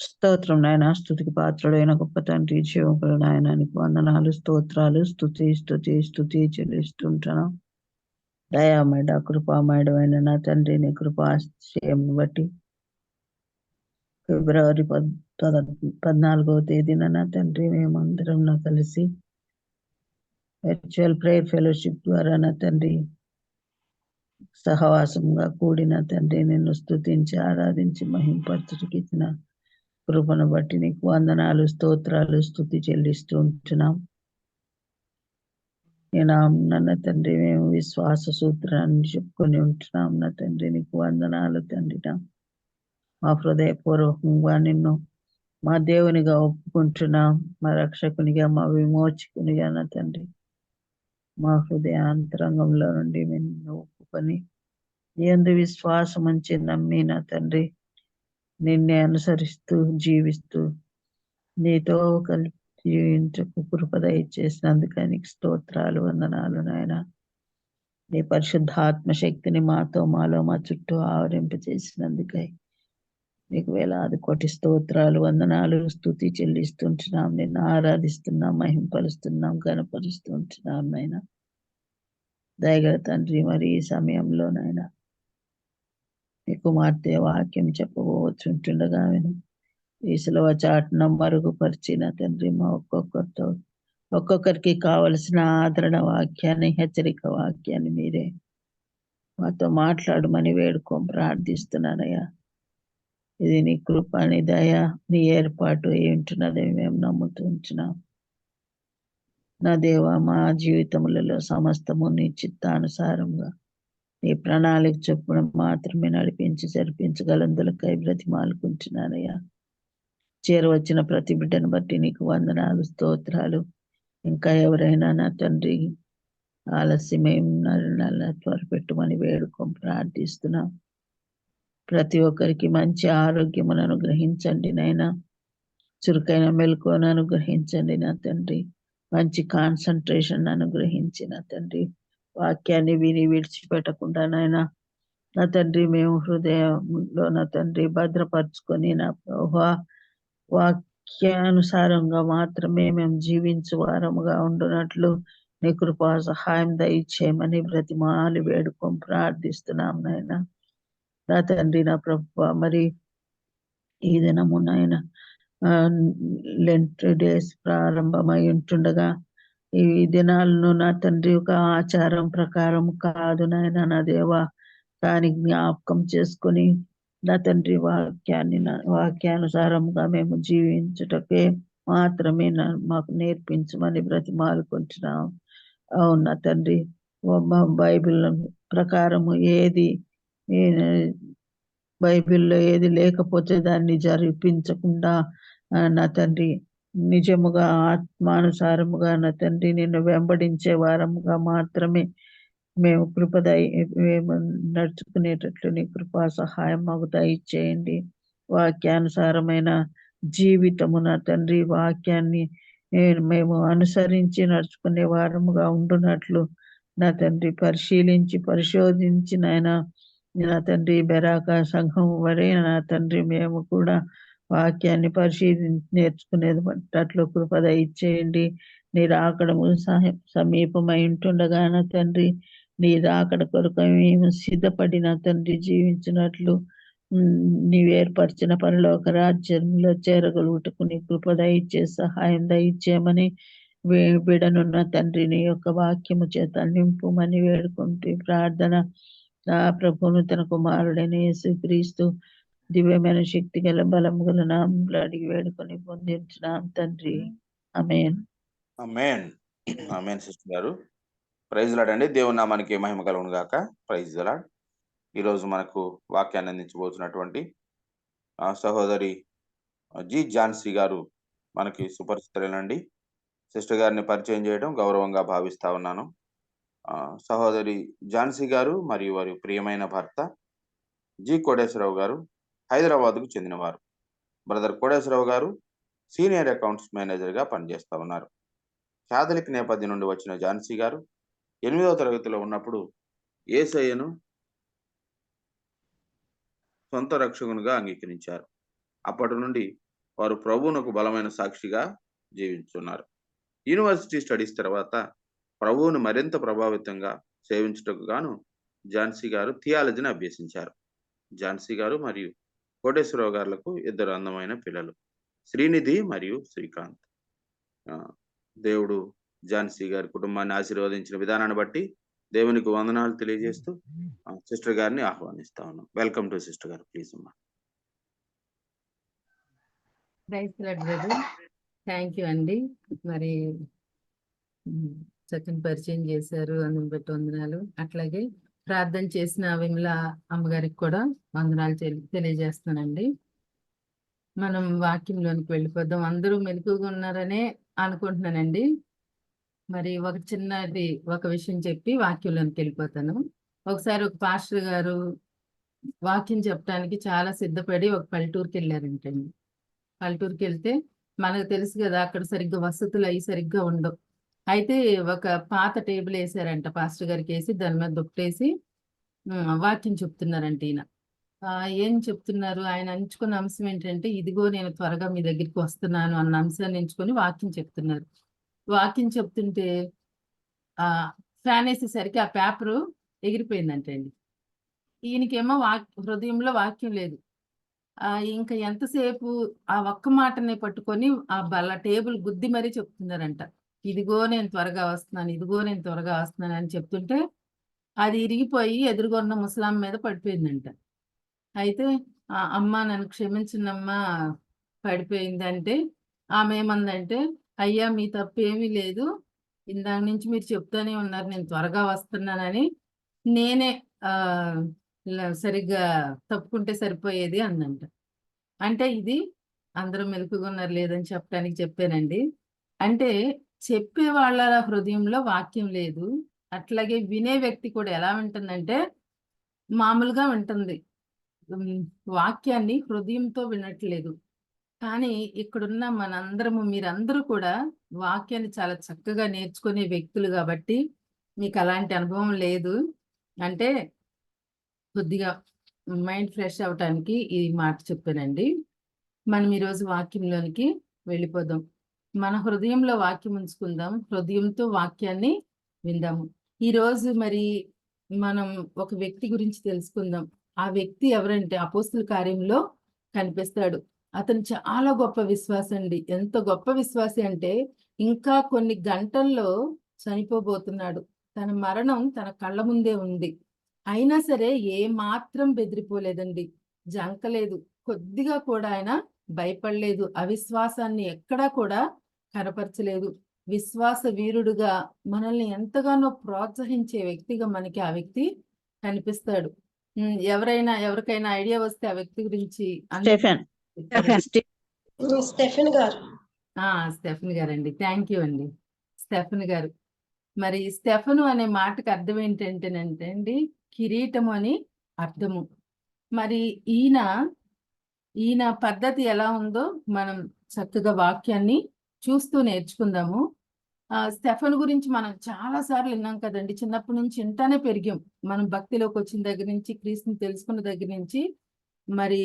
స్తోత్రం నాయన, స్తుతికి పాత్రుడైన గొప్ప తండ్రి, జీవకుడు నాయన, నీకు వందనాలు, స్తోత్రాలు, స్తుతి చెల్లిస్తుంటాను. దయామేడ కృపామేడమైన నా తండ్రి, నీ కృపాశ్రయం బట్టి ఫిబ్రవరి 14వ తేదీన నా తండ్రి మేమందరం కలిసి వర్చువల్ ప్రేయర్ ఫెలోషిప్ ద్వారా నా తండ్రి సహవాసంగా కూడిన తండ్రి నిన్ను స్తుతించి ఆరాధించి మహింపరచుటకు ఇచ్చిన కృపను బట్టి నీకు వందనాలు, స్తోత్రాలు, స్తుతి చెల్లిస్తూ ఉంటున్నాం. నా తండ్రి మేము విశ్వాస సూత్రాన్ని చెప్పుకొని ఉంటున్నాం. నా తండ్రి నీకు వందనాలు తండ్రి. మా హృదయపూర్వకంగా నిన్ను మా దేవునిగా ఒప్పుకుంటున్నాం, మా రక్షకునిగా, మా విమోచకునిగా నా తండ్రి మా హృదయాంతరంగంలో నుండి నిన్ను ఒప్పుకొని యందు విశ్వాసం ఉంచి నమ్మి నా తండ్రి నిన్నే అనుసరిస్తూ జీవిస్తూ నీతో కలిసి జీవించకు కృప దయచేసినందుకు నీకు స్తోత్రాలు, వందనాలు నాయన. నీ పరిశుద్ధాత్మ శక్తిని మాలో మా చుట్టూ ఆవరింప చేసినందుకై నీకు వేలాది కోటి స్తోత్రాలు, వందనాలు, స్తుతి చెల్లిస్తుంటున్నాం. నిన్ను ఆరాధిస్తున్నాం, మహింపరుస్తున్నాం, గణపరుస్తుంటున్నాం నాయన. దయగల తండ్రి, మరి ఈ సమయంలో నాయన నీ కుమార్తె వాక్యం చెప్పబోతుండగా విను ఈ సిలువ చాటున మరుగుపరిచిన తండ్రి మా ఒక్కొక్కరికి కావలసిన ఆదరణ వాక్యాన్ని, హెచ్చరిక వాక్యాన్ని మీరే మాతో మాట్లాడమని ప్రార్థిస్తున్నానయ్యా. ఇది నీ కృప, నీ దయ, నీ ఏర్పాటు ఏంటున్నది మేము నమ్ముతుంటున్నాం. నా దేవ, మా జీవితములలో సమస్తము నీ చిత్తానుసారంగా నీ ప్రణాళిక చొప్పున మాత్రమే నడిపించి జరిపించగలందులకై బ్రతిమాలుకుంటున్నానయ్యా. చేరవచ్చిన ప్రతి బిడ్డను బట్టి నీకు వందనాలు, స్తోత్రాలు. ఇంకా ఎవరైనా నా తండ్రి ఆలస్యమేమన్నా త్వరపెట్టుమని ప్రార్థిస్తున్నాం. ప్రతి ఒక్కరికి మంచి ఆరోగ్యమును అనుగ్రహించండి నాయన. చురుకైన మెలకువను అనుగ్రహించండి నా తండ్రి. మంచి కాన్సన్ట్రేషన్ అనుగ్రహించి నా తండ్రి వాక్యాన్ని విని విడిచిపెట్టకుండా నాయన నా తండ్రి మేము హృదయంలో నా తండ్రి భద్రపరుచుకొని నా వాక్యానుసారంగా మాత్రమే మేము జీవించు వారముగా ఉండునట్లు నీ కృపా సహాయం దయచేయమని బ్రతిమాలి ప్రార్థిస్తున్నాం నాయన. నా తండ్రి, నా ప్రభువా, మరి ఈ దినము నాయన లెంట్ డేస్ ప్రారంభమై ఉంటుండగా ఈ దినాలను నా తండ్రి ఒక ఆచారం ప్రకారం కాదు నాయన నా దేవా, దాన్ని జ్ఞాపకం చేసుకొని నా తండ్రి వాక్యానుసారంగా మేము జీవించుటకే మాత్రమే మాకు నేర్పించమని బ్రతిమాలుకుంటున్నాం. అవును నా తండ్రి, బైబిల్ ప్రకారము బైబిల్లో ఏది లేకపోతే దాన్ని జరిపించకుండా నా తండ్రి నిజముగా ఆత్మానుసారముగా నా తండ్రి నిన్ను వెంబడించే వారముగా మాత్రమే మేము మేము నడుచుకునేటట్లు నీ కృపా సహాయం మాకు దయచేయండి. వాక్యానుసారమైన జీవితము నా తండ్రి వాక్యాన్ని మేము అనుసరించి నడుచుకునే వారముగా ఉండునట్లు నా తండ్రి పరిశోధించి నాయన నా తండ్రి బెరాక సంఘం వరే నా తండ్రి మేము కూడా వాక్యాన్ని పరిశీలించి నేర్చుకునేది అట్లు కృప దయచేయండి. నీ రాకడము సమీపమై ఉంటుండగా నా తండ్రి నీ రాకడ కొరకు మేము సిద్ధపడిన తండ్రి జీవించినట్లు నీవు ఏర్పరిచిన పరలోక రాజ్యంలో చేరగలుగుటకు నీ కృప దయచే సహాయం దయచేయమని బిడనున్న తండ్రి నీ యొక్క వాక్యము చేత నింపుమని వేడుకుంటూ ప్రార్థన నా ప్రభువును తన కుమారుడైన యేసుక్రీస్తు దివ్యమైన శక్తి గల బలము గల నామములో అడిగి వేడుకొని పొందించున్నాం తండ్రి. ఆమేన్. ఆమేన్. ఆమేన్. సిస్టర్ గారు ప్రైజ్ లార్డ్ అండి. దేవుని నామానికి మహిమ కలుగును గాక. Praise lord. ఈరోజు మనకు వాక్యాన్ని అందించబోతున్నటువంటి సహోదరి జి ఝాన్సీ గారు మనకి సుపరిచితులేనండి. సిస్టర్ గారిని పరిచయం చేయడం గౌరవంగా భావిస్తా ఉన్నాను. సహోదరి ఝాన్సీ గారు మరియు వారి ప్రియమైన భర్త జి కోటేశ్వరరావు గారు హైదరాబాద్కు చెందినవారు. బ్రదర్ కోటేశ్వరరావు గారు సీనియర్ అకౌంట్స్ మేనేజర్గా పనిచేస్తూ ఉన్నారు. క్యాథలిక్ నేపథ్యం నుండి వచ్చిన ఝాన్సీ గారు 8వ తరగతిలో ఉన్నప్పుడు యేసయ్యను సొంత రక్షకునిగా అంగీకరించారు. అప్పటి నుండి వారు ప్రభువునకు బలమైన సాక్షిగా జీవించున్నారు. యూనివర్సిటీ స్టడీస్ తర్వాత ప్రభువును మరింత ప్రభావితంగా సేవించుటకు గాను ఝాన్సీ గారు థియాలజీని అభ్యసించారు. ఝాన్సీ గారు మరియు కోటేశ్వరరావు గారులకు 2 అందమైన పిల్లలు, శ్రీనిధి మరియు శ్రీకాంత్. దేవుడు ఝాన్సీ గారి కుటుంబాన్ని ఆశీర్వదించిన విధానాన్ని బట్టి దేవునికి వందనాలు తెలియజేస్తూ సిస్టర్ గారిని ఆహ్వానిస్తా ఉన్నాం. వెల్కమ్ టు సిస్టర్ గారు, ప్లీజ్ అమ్మా. థ్యాంక్ యూ అండి. మరి చక్కని పరిచయం చేశారు, అందుని బట్టి వందనాలు. అట్లాగే ప్రార్థన చేసిన విమల అమ్మగారికి కూడా వందనాలు తెలియజేస్తానండి. మనం వాక్యంలోనికి వెళ్ళిపోదాం. అందరూ మెలకుగా ఉన్నారనే అనుకుంటున్నానండి. మరి ఒక విషయం చెప్పి వాక్యంలోనికి వెళ్ళిపోతాను. ఒకసారి ఒక పాస్టర్ గారు వాక్యం చెప్పడానికి చాలా సిద్ధపడి ఒక పల్లెటూరుకి వెళ్ళారంటండి. పల్లెటూరుకి వెళ్తే మనకు తెలుసు కదా, అక్కడ సరిగ్గా వసతులు అవి సరిగ్గా ఉండవు. అయితే ఒక పాత టేబుల్ వేసారంట, పాస్టర్ గారికి వేసి దాని మీద దుప్పటేసి వాక్యం చెప్తున్నారంట. ఈయన ఏం చెప్తున్నారు, ఆయన ఎంచుకున్న అంశం ఏంటంటే, ఇదిగో నేను త్వరగా మీ దగ్గరికి వస్తున్నాను అన్న అంశాన్ని ఎంచుకొని వాక్యం చెప్తున్నారు. వాక్యం చెప్తుంటే ఫ్యాన్ వేసేసరికి ఆ పేపరు ఎగిరిపోయిందంటండి. ఈయనకేమో హృదయంలో వాక్యం లేదు. ఇంకా ఎంతసేపు ఆ ఒక్క మాటని పట్టుకొని ఆ టేబుల్ గుద్ది మరీ చెప్తున్నారంట, ఇదిగో నేను త్వరగా వస్తున్నాను, ఇదిగో నేను త్వరగా వస్తున్నాను అని చెప్తుంటే అది ఇరిగిపోయి ఎదురుగున్న ముసలాం మీద పడిపోయిందంట. అయితే అమ్మ నన్ను క్షమించినమ్మా, పడిపోయిందంటే ఆమె ఏమందంటే, అయ్యా మీ తప్పు ఏమీ లేదు, ఇందాక నుంచి మీరు చెప్తూనే ఉన్నారు నేను త్వరగా వస్తున్నానని, నేనే సరిగ్గా తప్పుకుంటే సరిపోయేది అందంట. అంటే ఇది అందరూ మెలకుగా ఉన్నారు లేదని చెప్పడానికి చెప్పానండి. అంటే చెప్పే వాళ్ళ హృదయంలో వాక్యం లేదు. అట్లాగే వినే వ్యక్తి కూడా ఎలా వింటుందంటే మామూలుగా వింటుంది, వాక్యాన్ని హృదయంతో వినట్లేదు. కానీ ఇక్కడున్న మనందరము, మీరందరూ కూడా వాక్యాన్ని చాలా చక్కగా నేర్చుకునే వ్యక్తులు కాబట్టి మీకు అలాంటి అనుభవం లేదు. అంటే కొద్దిగా మైండ్ ఫ్రెష్ అవటానికి ఈ మాట చెప్పానండి. మనం ఈరోజు వాక్యంలోనికి వెళ్ళిపోదాం. మన హృదయంలో వాక్యం ఉంచుకుందాం, హృదయంతో వాక్యాన్ని విందాము. ఈరోజు మరి మనం ఒక వ్యక్తి గురించి తెలుసుకుందాం. ఆ వ్యక్తి ఎవరంటే అపోస్తుల కార్యంలో కనిపిస్తాడు. అతను చాలా గొప్ప విశ్వాసి అండి. ఎంత గొప్ప విశ్వాసి అంటే ఇంకా కొన్ని గంటల్లో చనిపోబోతున్నాడు. తన మరణం తన కళ్ళ ముందే ఉంది. అయినా సరే ఏ మాత్రం బెదిరిపోలేదండి, జంకలేదు, కొద్దిగా కూడా ఆయన భయపడలేదు, అవిశ్వాసాన్ని ఎక్కడా కూడా కనపరచలేదు. విశ్వాస వీరుడుగా మనల్ని ఎంతగానో ప్రోత్సహించే వ్యక్తిగా మనకి ఆ వ్యక్తి కనిపిస్తాడు. ఎవరికైనా ఐడియా వస్తే ఆ వ్యక్తి గురించి స్టెఫెన్ గారండి. థ్యాంక్ యూ అండి, స్టెఫెన్ గారు. మరి స్టెఫెను అనే మాటకు అర్థం ఏంటంటేనంటే అండి, కిరీటము అని అర్థము. మరి ఈయన పద్ధతి ఎలా ఉందో మనం చక్కగా వాక్యాన్ని చూస్తూ నేర్చుకుందాము. స్టెఫెన్ గురించి మనం చాలా సార్లు విన్నాం కదండి, చిన్నప్పటి నుంచి వింటానే పెరిగాం. మనం భక్తిలోకి వచ్చిన దగ్గర నుంచి, క్రీస్తుని తెలుసుకున్న దగ్గర నుంచి, మరి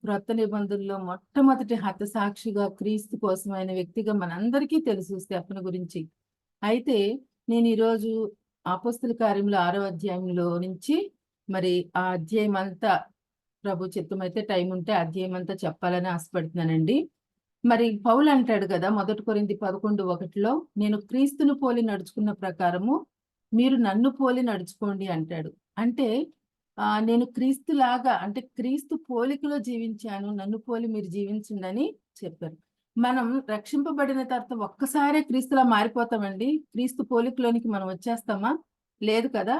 క్రొత్త నిబంధనలో మొట్టమొదటి హతసాక్షిగా క్రీస్తు కోసమైన వ్యక్తిగా మనందరికీ తెలుసు స్టెఫెన్ గురించి. అయితే నేను ఈరోజు అపోస్తుల కార్యంలో 6వ అధ్యాయంలో నుంచి మరి ఆ అధ్యాయం అంతా, ప్రభు చిత్తమైతే టైం ఉంటే అధ్యాయం అంతా చెప్పాలని ఆశపడుతున్నానండి. మరి పౌలు అంటాడు కదా, 1 కొరింథీ 11:1, నేను క్రీస్తును పోలి నడుచుకున్న ప్రకారము మీరు నన్ను పోలి నడుచుకోండి అంటాడు. అంటే నేను క్రీస్తులాగా, అంటే క్రీస్తు పోలికలో జీవించాను, నన్ను పోలి మీరు జీవించండి అని చెప్పారు. మనం రక్షింపబడిన తర్వాత ఒక్కసారే క్రీస్తులా మారిపోతామండి. క్రీస్తు పోలికలోనికి మనం వచ్చేస్తామా? లేదు కదా.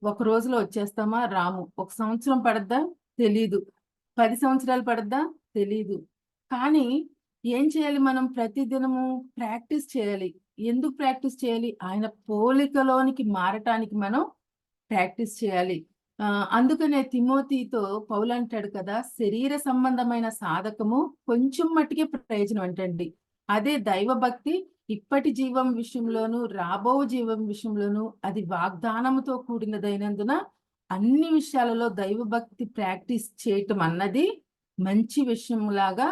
ఒక రోజులో వచ్చేస్తామా? రాము. 1 సంవత్సరం పడద్దా? తెలీదు. 10 సంవత్సరాలు పడద్దా? తెలీదు. కానీ ఏం చేయాలి? మనం ప్రతిదినము ప్రాక్టీస్ చేయాలి. ఎందుకు ప్రాక్టీస్ చేయాలి? ఆయన పోలికలోనికి మారటానికి మనం ప్రాక్టీస్ చేయాలి. అందుకనే తిమోతితో పౌలు అంటాడు కదా, శరీర సంబంధమైన సాధకము కొంచెం మట్టుకే ప్రయోజనం అంటండి. అదే దైవ భక్తి ఇప్పటి జీవం విషయంలోను రాబో జీవం విషయంలోను అది వాగ్దానముతో కూడినదైనందున అన్ని విషయాలలో దైవ భక్తి ప్రాక్టీస్ చేయటం అన్నది మంచి విషయంలాగా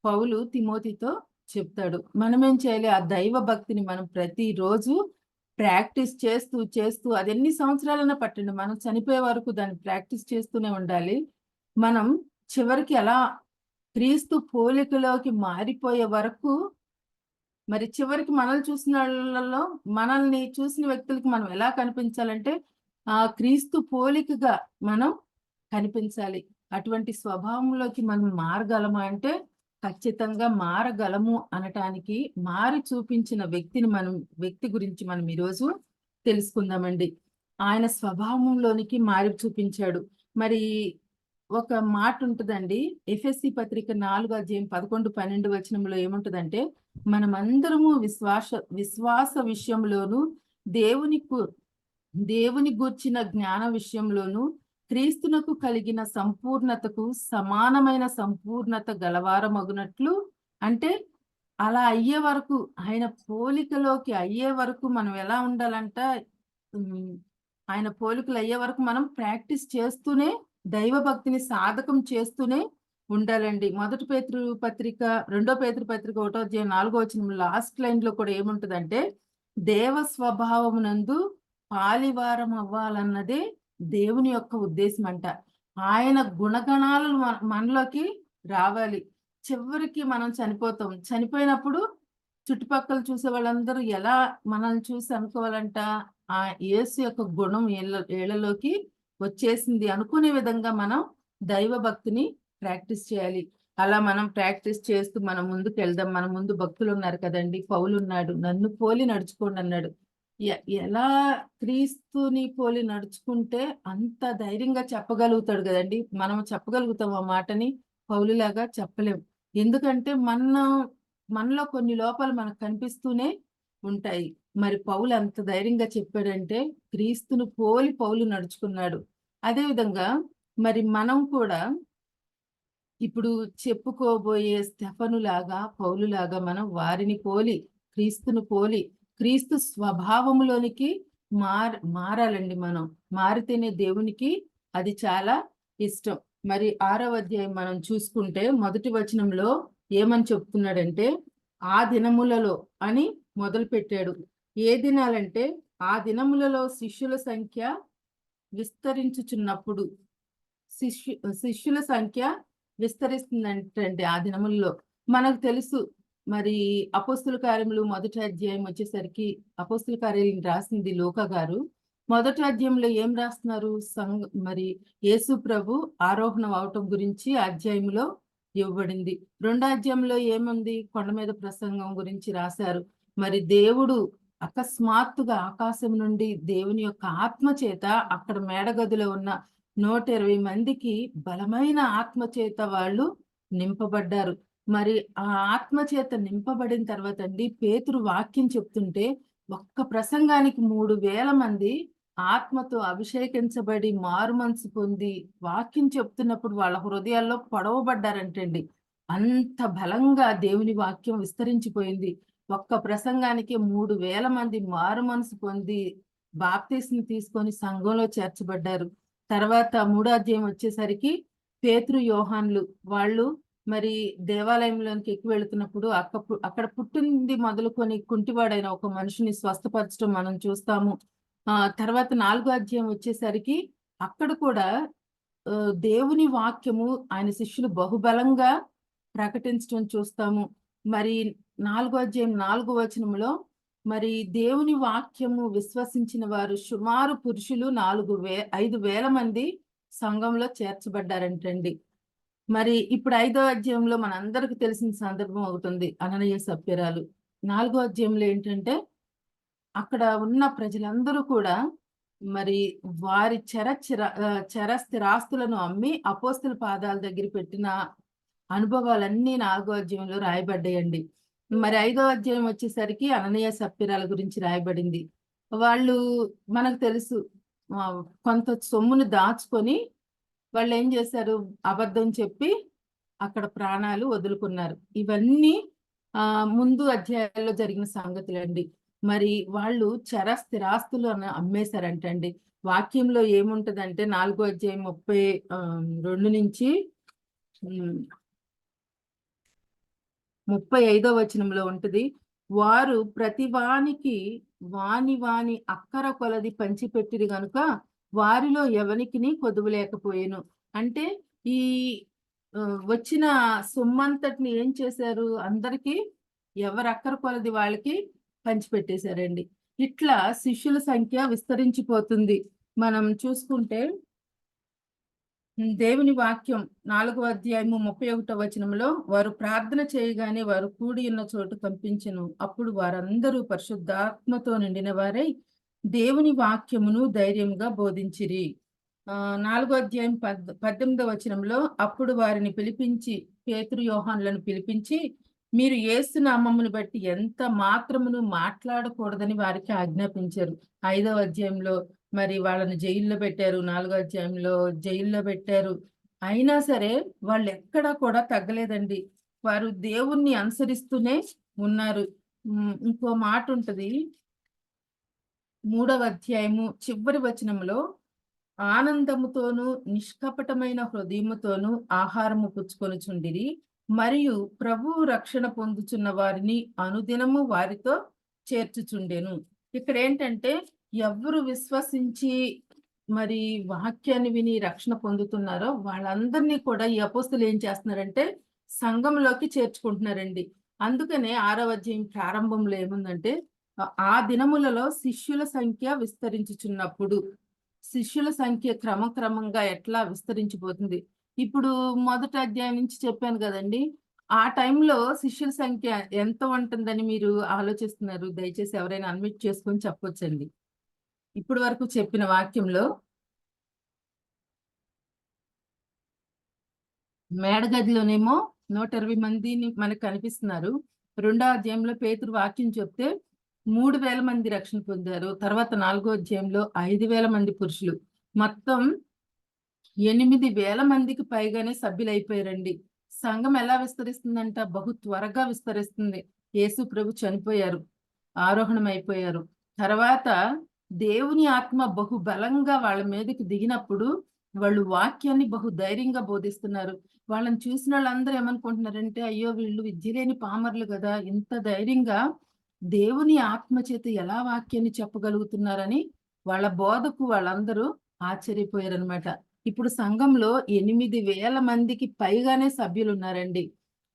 పౌలు తిమోతితో చెప్తాడు. మనమేం చేయాలి? ఆ దైవ భక్తిని మనం ప్రతిరోజు ప్రాక్టీస్ చేస్తూ చేస్తూ అది ఎన్ని సంవత్సరాలైనా పట్టండి, మనం చనిపోయే వరకు దాన్ని ప్రాక్టీస్ చేస్తూనే ఉండాలి. మనం చివరికి ఎలా క్రీస్తు పోలికలోకి మారిపోయే వరకు, మరి చివరికి మనల్ని చూసిన వాళ్ళలో మనల్ని చూసిన వ్యక్తులకి మనం ఎలా కనిపించాలంటే ఆ క్రీస్తు పోలికగా మనం కనిపించాలి. అటువంటి స్వభావంలోకి మనం మారగలమా అంటే ఖచ్చితంగా మారగలము అనటానికి మారి చూపించిన వ్యక్తి గురించి మనం ఈరోజు తెలుసుకుందామండి. ఆయన స్వభావంలోనికి మారి చూపించాడు. మరి ఒక మాట ఉంటుందండి, ఎఫెసీ పత్రిక 4:11-12 వచనంలో ఏముంటుందంటే, మనమందరము విశ్వాస విషయంలోను దేవుని గూర్చిన జ్ఞాన విషయంలోను క్రీస్తునకు కలిగిన సంపూర్ణతకు సమానమైన సంపూర్ణత గలవారమగునట్లు, అంటే అలా అయ్యే వరకు, ఆయన పోలికలోకి అయ్యే వరకు మనం ఎలా ఉండాలంట, ఆయన పోలికలు అయ్యే వరకు మనం ప్రాక్టీస్ చేస్తూనే దైవ భక్తిని సాధకం చేస్తూనే ఉండాలండి. 1 పేతురు పత్రిక 2 పేతురు పత్రిక 1:4 లాస్ట్ లైన్ లో కూడా ఏముంటదంటే, దేవ స్వభావమునందు పాలివారం అవ్వాలన్నదే దేవుని యొక్క ఉద్దేశం అంట. ఆయన గుణగణాలు మనలోకి రావాలి. చివరికి మనం చనిపోతాం. చనిపోయినప్పుడు చుట్టుపక్కల చూసే వాళ్ళందరూ ఎలా మనల్ని చూసి అనుకోవాలంట, ఆ యేసు యొక్క గుణం ఏళ్లలోకి వచ్చేసింది అనుకునే విధంగా మనం దైవ భక్తిని ప్రాక్టీస్ చేయాలి. అలా మనం ప్రాక్టీస్ చేస్తూ మనం ముందుకు వెళ్దాం. మన ముందు భక్తులు ఉన్నారు కదండి, పౌలు ఉన్నాడు, నన్ను పోలి నడుచుకోండి అన్నాడు. ఎలా క్రీస్తుని పోలి నడుచుకుంటే అంత ధైర్యంగా చెప్పగలుగుతాడు కదండి. మనం చెప్పగలుగుతాం ఆ మాటని? పౌలులాగా చెప్పలేం. ఎందుకంటే మనలో కొన్ని లోపాలు మనకు కనిపిస్తూనే ఉంటాయి. మరి పౌలు అంత ధైర్యంగా చెప్పాడంటే క్రీస్తును పోలి పౌలు నడుచుకున్నాడు. అదేవిధంగా మరి మనం కూడా ఇప్పుడు చెప్పుకోబోయే స్టెఫనులాగా, పౌలులాగా మనం వారిని పోలి, క్రీస్తును పోలి, క్రీస్తు స్వభావంలోనికి మారాలండి. మనం మారితేనే దేవునికి అది చాలా ఇష్టం. మరి 6వ అధ్యాయం మనం చూసుకుంటే మొదటి వచనంలో ఏమని చెప్తున్నాడంటే, ఆ దినములలో అని మొదలు పెట్టాడు. ఏ దినాలంటే ఆ దినములలో శిష్యుల సంఖ్య విస్తరించుచున్నప్పుడు, శిష్యుల సంఖ్య విస్తరిస్తుందంటండి ఆ దినముల్లో. మనకు తెలుసు మరి అపోస్తుల కార్యములు 1వ అధ్యాయం వచ్చేసరికి, అపోస్తుల కార్యాలను రాసింది లూకా గారు. 1వ అధ్యాయంలో ఏం రాస్తున్నారు? మరి యేసు ప్రభు ఆరోహణం అవటం గురించి అధ్యాయంలో ఇవ్వబడింది. 2వ అధ్యాయంలో ఏముంది? కొండ మీద ప్రసంగం గురించి రాశారు. మరి దేవుడు అకస్మాత్తుగా ఆకాశం నుండి దేవుని యొక్క ఆత్మ చేత అక్కడ మేడగదిలో ఉన్న 120 మందికి బలమైన ఆత్మ చేత వాళ్ళు నింపబడ్డారు. మరి ఆ ఆత్మ చేత నింపబడిన తర్వాత అండి, పేతురు వాక్యం చెప్తుంటే ఒక్క ప్రసంగానికి 3000 మంది ఆత్మతో అభిషేకించబడి మారు మనసు పొంది వాక్యం చెప్తున్నప్పుడు వాళ్ళ హృదయాల్లో పొడవబడ్డారంటండి. అంత బలంగా దేవుని వాక్యం విస్తరించిపోయింది. ఒక్క ప్రసంగానికి 3000 మంది మారు మనసు పొంది బాప్తిస్మం తీసుకొని సంఘంలో చేర్చబడ్డారు. తర్వాత 3వ అధ్యాయం వచ్చేసరికి పేతురు, యోహాన్లు వాళ్ళు మరి దేవాలయంలోనికి ఎక్కువ వెళుతున్నప్పుడు అక్కడ పుట్టింది మొదలుకొని కుంటివాడైన ఒక మనిషిని స్వస్థపరచడం మనం చూస్తాము. తర్వాత 4వ అధ్యాయం వచ్చేసరికి అక్కడ కూడా దేవుని వాక్యము ఆయన శిష్యులు బహుబలంగా ప్రకటించడం చూస్తాము. మరి 4వ అధ్యాయం 4వ వచనంలో మరి దేవుని వాక్యము విశ్వసించిన వారు సుమారు పురుషులు 5,000 మంది సంఘంలో చేర్చబడ్డారంటండి. మరి ఇప్పుడు 5వ అధ్యాయంలో మనందరికి తెలిసిన సందర్భం అవుతుంది, అననీయ సప్యరాలు. 4వ అధ్యాయంలో ఏంటంటే అక్కడ ఉన్న ప్రజలందరూ కూడా మరి వారి చర స్థిరాస్తులను అమ్మి అపోస్తుల పాదాల దగ్గర పెట్టిన అనుభవాలన్నీ 4వ అధ్యాయంలో రాయబడ్డాయండి. మరి 5వ అధ్యాయం వచ్చేసరికి అననీయ సప్యరాల గురించి రాయబడింది. వాళ్ళు మనకు తెలుసు కొంత సొమ్మును దాచుకొని వాళ్ళు ఏం చేశారు? అబద్ధం చెప్పి అక్కడ ప్రాణాలు వదులుకున్నారు. ఇవన్నీ ముందు అధ్యాయాల్లో జరిగిన సంగతులండి. మరి వాళ్ళు చర స్థిరాస్తులు 35వ వచనంలో ఉంటుంది, వారు ప్రతి వానికి వాని అక్కర కొలది పంచిపెట్టిరి గనుక వారిలో ఎవనికిని కొదువు లేకపోయేను. అంటే ఈ వచ్చిన సొమ్మంతటిని ఏం చేశారు, అందరికీ ఎవరి అక్కర కొలది వాళ్ళకి పంచిపెట్టేశారండి. ఇట్లా శిష్యుల సంఖ్య విస్తరించిపోతుంది. మనం చూసుకుంటే దేవుని వాక్యం 4వ అధ్యాయము 31వ వచనంలో, వారు ప్రార్థన చేయగానే వారు కూడి ఉన్న చోటు కంపించెను. అప్పుడు వారందరూ పరిశుద్ధాత్మతో నిండిన వారై దేవుని వాక్యమును ధైర్యంగా బోధించిరి. 4వ అధ్యాయం 18వ వచనంలో, అప్పుడు వారిని పిలిపించి పేతురు యోహానులను పిలిపించి, మీరు యేసు నామమును బట్టి ఎంత మాత్రమును మాట్లాడకూడదని వారికి ఆజ్ఞాపించారు. 5వ అధ్యాయంలో మరి వాళ్ళని జైల్లో పెట్టారు, 4వ అధ్యాయంలో జైల్లో పెట్టారు. అయినా సరే వాళ్ళు ఎక్కడా కూడా తగ్గలేదండి. వారు దేవుణ్ణి అనుసరిస్తూనే ఉన్నారు. ఇంకో మాట ఉంటది, 3వ అధ్యాయము చివరి వచనంలో, ఆనందముతోనూ నిష్కపటమైన హృదయముతోనూ ఆహారము పుచ్చుకొనుచుండిరి, మరియు ప్రభువు రక్షణ పొందుచున్న వారిని అనుదినము వారితో చేర్చుచుండెను. ఇక్కడ ఏంటంటే, ఎవరు విశ్వసించి మరి వాక్యాన్ని విని రక్షణ పొందుతున్నారో వాళ్ళందరినీ కూడా ఈ అపోస్తులు ఏం చేస్తున్నారంటే సంఘంలోకి చేర్చుకుంటున్నారండి. అందుకనే 6వ అధ్యాయం ప్రారంభంలో ఏముందంటే, ఆ దినములలో శిష్యుల సంఖ్య విస్తరించుచున్నప్పుడు, శిష్యుల సంఖ్య క్రమక్రమంగా ఎట్లా విస్తరించిపోతుంది. ఇప్పుడు మొదటి అధ్యాయం నుంచి చెప్పాను కదండి, ఆ టైంలో శిష్యుల సంఖ్య ఎంత ఉంటుందని మీరు ఆలోచిస్తున్నారు? దయచేసి ఎవరైనా అన్మ్యూట్ చేసుకొని చెప్పొచ్చండి. ఇప్పుడు వరకు చెప్పిన వాక్యంలో మేడగదిలోనేమో 120 మందిని మనకు కనిపిస్తున్నారు. 2వ అధ్యాయంలో పేతురు వాక్యం చెప్తే 3000 మంది రక్షణ పొందారు. తర్వాత 4వ అధ్యాయంలో 5000 మంది పురుషులు, మొత్తం 8000 మందికి పైగానే సభ్యులైపోయారండి. సంఘం ఎలా విస్తరిస్తుందంట? బహు త్వరగా విస్తరిస్తుంది. యేసు ప్రభు చనిపోయారు, ఆరోహణం అయిపోయారు. తర్వాత దేవుని ఆత్మ బహు బలంగా వాళ్ళ మీదకి దిగినప్పుడు వాళ్ళు వాక్యాన్ని బహు ధైర్యంగా బోధిస్తున్నారు. వాళ్ళని చూసిన వాళ్ళందరూ ఏమనుకుంటున్నారంటే, అయ్యో వీళ్ళు విద్య లేని పామర్లు కదా, ఇంత ధైర్యంగా దేవుని ఆత్మ చేత ఎలా వాక్యాన్ని చెప్పగలుగుతున్నారని వాళ్ళ బోధకు వాళ్ళందరూ ఆశ్చర్యపోయారనమాట. ఇప్పుడు సంఘంలో 8000 మందికి పైగానే సభ్యులు ఉన్నారండి.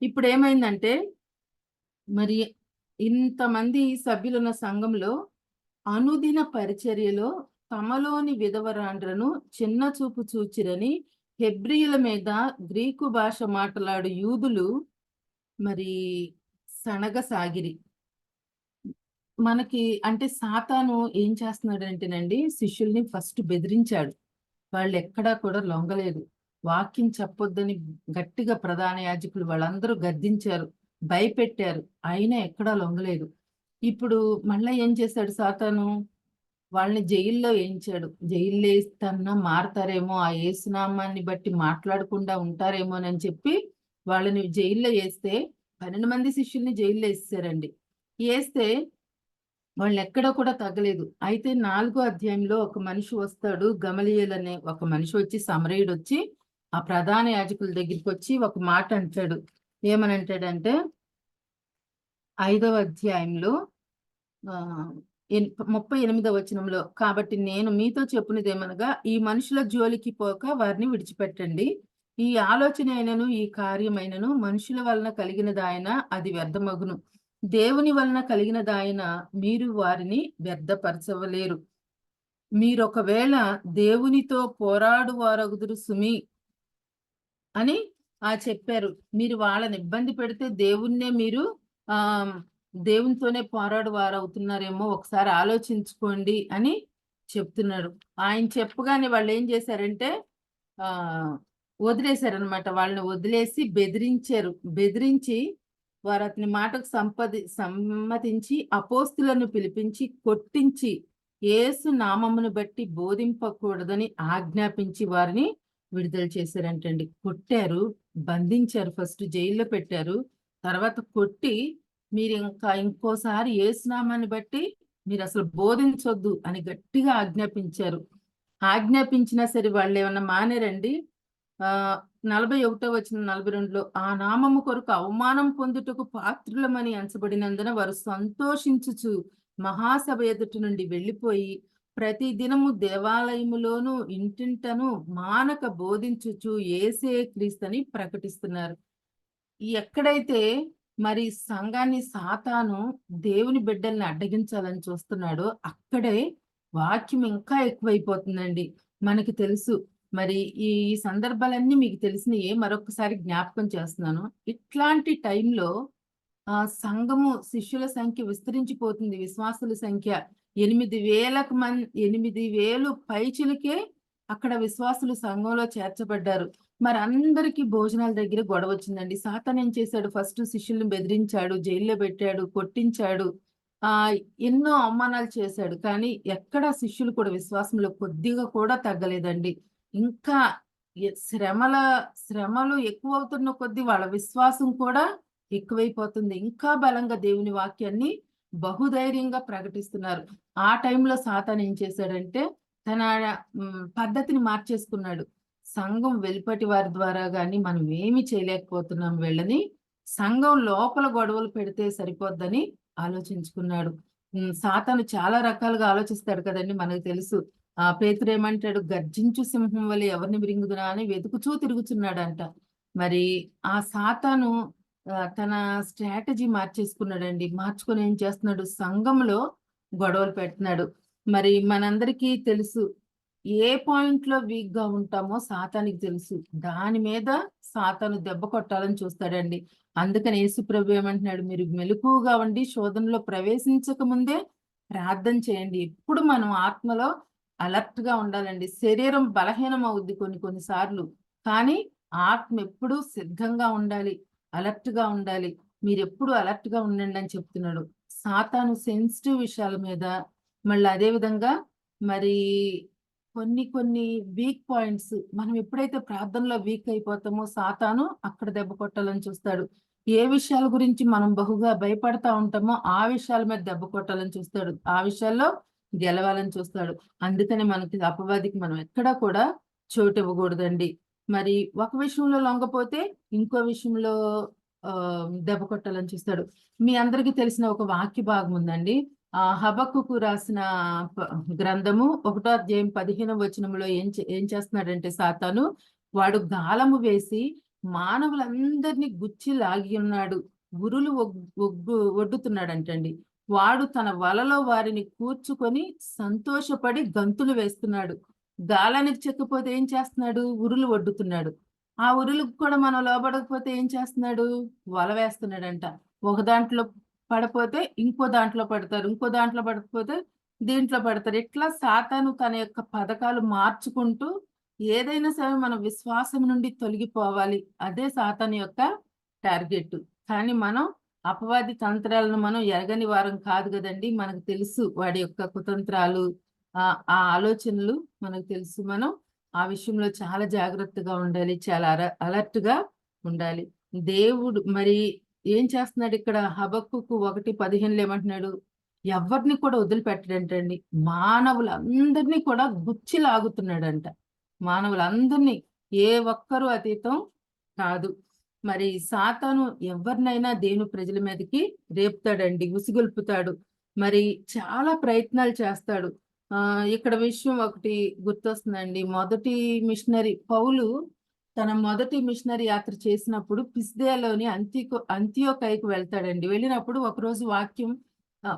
ఇప్పుడు ఏమైందంటే, మరి ఇంతమంది సభ్యులున్న సంఘంలో అనుదిన పరిచర్యలో తమలోని విధవరాండ్రను చిన్న చూపు చూచిరని హెబ్రీయుల మీద గ్రీకు భాష మాట్లాడు యూదులు మరి సనగసాగిరి. మనకి అంటే సాతాను ఏం చేస్తున్నాడంటేనండి, శిష్యుల్ని ఫస్ట్ బెదిరించాడు. వాళ్ళు ఎక్కడా కూడా లొంగలేదు. వాక్యం చెప్పొద్దని గట్టిగా ప్రధాన యాజకులు వాళ్ళందరూ గద్దించారు, భయపెట్టారు, అయినా ఎక్కడా లొంగలేదు. ఇప్పుడు మళ్ళీ ఏం చేశాడు సాతాను? వాళ్ళని జైల్లో వేయించాడు. జైల్లో వేస్తన్నా మారతారేమో, ఆ యేసునామాన్ని బట్టి మాట్లాడకుండా ఉంటారేమోనని చెప్పి వాళ్ళని జైల్లో వేస్తే 12 మంది శిష్యుల్ని జైల్లో వేసారండి. వేస్తే వాళ్ళు ఎక్కడ కూడా తగ్గలేదు. అయితే 4వ అధ్యాయంలో ఒక మనిషి వస్తాడు, గమలీయేలు అనే ఒక మనిషి వచ్చి, సమరయుడు వచ్చి ఆ ప్రధాన యాజకుల దగ్గరికి వచ్చి ఒక మాట అంటాడు. ఏమని అంటాడంటే, 5వ అధ్యాయంలో 38వ వచనంలో, కాబట్టి నేను మీతో చెప్పునిదేమనగా, ఈ మనుషుల జోలికి పోక వారిని విడిచిపెట్టండి. ఈ ఆలోచన అయినను ఈ కార్యమైనను మనుషుల వలన కలిగినదాయన అది వ్యర్థమగును. దేవుని వలన కలిగినదాయన మీరు వారిని వ్యర్థపరచవలేరు. మీరొకవేళ దేవునితో పోరాడు వారగుదురు సుమి అని చెప్పారు. మీరు వాళ్ళని ఇబ్బంది పెడితే దేవుణ్ణే మీరు దేవునితోనే పోరాడు వారు అవుతున్నారేమో, ఒకసారి ఆలోచించుకోండి అని చెప్తున్నారు. ఆయన చెప్పగానే వాళ్ళు ఏం చేశారంటే వదిలేశారనమాట. వాళ్ళని వదిలేసి బెదిరించారు. బెదిరించి వారు అతని మాటకు సమ్మతించి అపోస్తులను పిలిపించి కొట్టించి యేసు నామమును బట్టి బోధింపకూడదని ఆజ్ఞాపించి వారిని విడుదల చేశారంటండి. కొట్టారు, బంధించారు, ఫస్ట్ జైల్లో పెట్టారు, తర్వాత కొట్టి మీరు ఇంకోసారి యేసునామాన్ని బట్టి మీరు అసలు బోధించొద్దు అని గట్టిగా ఆజ్ఞాపించారు. ఆజ్ఞాపించినా సరే వాళ్ళు ఏమన్నా మానేరండి? 41 42లో ఆ నామము కొరకు అవమానం పొందుటకు పాత్రులమని ఎంచబడినందున వారు సంతోషించుచు మహాసభ ఎదుటి నుండి వెళ్ళిపోయి ప్రతి దినము దేవాలయములోను ఇంటింటను మానక బోధించుచు యేసే క్రీస్తుని ప్రకటిస్తున్నారు. ఎక్కడైతే మరి సంఘాన్ని సాతాను దేవుని బిడ్డల్ని అడ్డగించాలని చూస్తున్నాడో అక్కడే వాక్యం ఇంకా ఎక్కువైపోతుందండి. మనకి తెలుసు. మరి ఈ సందర్భాలన్నీ మీకు తెలిసినయే, మరొకసారి జ్ఞాపకం చేస్తున్నాను. ఇట్లాంటి టైంలో సంఘము శిష్యుల సంఖ్య విస్తరించిపోతుంది. విశ్వాసుల సంఖ్య 8,000 పైచిలకే అక్కడ విశ్వాసులు సంఘంలో చేర్చబడ్డారు. మరి అందరికీ భోజనాల దగ్గర గొడవ వచ్చిందండి. సాతాను ఏం చేశాడు? ఫస్ట్ శిష్యుల్ని బెదిరించాడు, జైల్లో పెట్టాడు, కొట్టించాడు, ఎన్నో అవమానాలు చేశాడు. కానీ ఎక్కడ శిష్యులు కూడా విశ్వాసంలో కొద్దిగా కూడా తగ్గలేదండి. ఇంకా శ్రమలు ఎక్కువ అవుతున్న కొద్దీ వాళ్ళ విశ్వాసం కూడా ఎక్కువైపోతుంది. ఇంకా బలంగా దేవుని వాక్యాన్ని బహుధైర్యంగా ప్రకటిస్తున్నారు. ఆ టైంలో సాతాను ఏం చేశాడంటే తన పద్ధతిని మార్చేసుకున్నాడు. సంఘం వెలుపటి వారి ద్వారా గాని మనం ఏమి చేయలేకపోతున్నాం వీళ్ళని, సంఘం లోపల గొడవలు పెడితే సరిపోద్దని ఆలోచించుకున్నాడు. సాతాను చాలా రకాలుగా ఆలోచిస్తాడు కదండి, మనకు తెలుసు. పేతురు ఏమంటాడు? గర్జించు సింహం వలె ఎవరిని మిరింగుదునా అని వెతుకుచూ తిరుగుతున్నాడంట. మరి ఆ సాతాను తన స్ట్రాటజీ మార్చేసుకున్నాడండి. మార్చుకొని ఏం చేస్తున్నాడు? సంఘంలో గొడవలు పెడుతున్నాడు. మరి మనందరికీ తెలుసు, ఏ పాయింట్ లో వీక్ గా ఉంటామో సాతానికి తెలుసు. దాని మీద సాతాను దెబ్బ కొట్టాలని చూస్తాడండి. అందుకని యేసుప్రభు ఏమంటున్నాడు? మీరు మెలకువగా ఉండి శోధనలో ప్రవేశించక ముందే ప్రార్థన చేయండి. ఎప్పుడు మనం ఆత్మలో అలర్ట్ గా ఉండాలండి. శరీరం బలహీనం అవుద్ది కొన్నిసార్లు, కానీ ఆత్మ ఎప్పుడు సిద్ధంగా ఉండాలి, అలర్ట్ గా ఉండాలి. మీరు ఎప్పుడు అలర్ట్ గా ఉండండి అని చెప్తున్నాడు. సాతాను సెన్సిటివ్ విషయాల మీద, మళ్ళీ అదే విధంగా మరి కొన్ని వీక్ పాయింట్స్, మనం ఎప్పుడైతే ప్రార్థనలో వీక్ అయిపోతామో సాతాను అక్కడ దెబ్బ కొట్టాలని చూస్తాడు. ఏ విషయాల గురించి మనం బహుగా భయపడతా ఉంటామో ఆ విషయాల మీద దెబ్బ కొట్టాలని చూస్తాడు. ఆ విషయాల్లో గెలవాలని చూస్తాడు. అందుకని మనకి అపవాదికి మనం ఎక్కడా కూడా చోటు ఇవ్వకూడదండి. మరి ఒక విషయంలో లొంగపోతే ఇంకో విషయంలో దెబ్బ కొట్టాలని చూస్తాడు. మీ అందరికీ తెలిసిన ఒక వాక్య భాగం ఉందండి. హబక్కుకు రాసిన గ్రంథము 1వ అధ్యాయం 15వ వచనంలో ఏం చేస్తున్నాడంటే సాతాను, వాడు గాలము వేసి మానవులందరినీ గుచ్చి లాగి ఉన్నాడు, ఉరులు ఒడ్డుతున్నాడంటండి. వాడు తన వలలో వారిని కూర్చుకొని సంతోషపడి గంతులు వేస్తున్నాడు. గాలానికి చెక్కపోతే ఏం చేస్తున్నాడు? ఉరులు ఒడ్డుతున్నాడు. ఆ ఉరులకు కూడా మనం లోబడకపోతే ఏం చేస్తున్నాడు? వల వేస్తున్నాడంట. ఒక దాంట్లో పడిపోతే ఇంకో దాంట్లో పడతారు, ఇంకో దాంట్లో పడకపోతే దీంట్లో పడతారు. ఇట్లా సాతాను తన యొక్క పథకాలు మార్చుకుంటూ ఏదైనా సరే మన విశ్వాసం నుండి తొలగిపోవాలి. అదే సాతాను యొక్క టార్గెట్. కానీ మనం అపవాది తంత్రాలను మనం ఎరగని వారం కాదు కదండి. మనకు తెలుసు వాడి యొక్క కుతంత్రాలు, ఆ ఆలోచనలు మనకు తెలుసు. మనం ఆ విషయంలో చాలా జాగ్రత్తగా ఉండాలి, చాలా అలర్ట్ గా ఉండాలి. దేవుడు మరి ఏం చేస్తున్నాడు ఇక్కడ? హబక్కుకు 1:15 ఏమంటున్నాడు? ఎవరిని కూడా వదిలిపెట్టడంటండి. మానవులందరినీ కూడా గుచ్చి లాగుతున్నాడంట. మానవులందరినీ, ఏ ఒక్కరూ అతీతం కాదు. మరి సాతాను ఎవరినైనా దేవుని ప్రజల మీదకి రేపుతాడండి, ఉసిగొల్పుతాడు. మరి చాలా ప్రయత్నాలు చేస్తాడు. ఇక్కడ విషయం ఒకటి గుర్తొస్తుందండి. మొదటి మిషనరీ పౌలు తన మొదటి మిషనరీ యాత్ర చేసినప్పుడు పిసిదియాలోని అంతియోకైకి వెళ్తాడండి. వెళ్ళినప్పుడు ఒకరోజు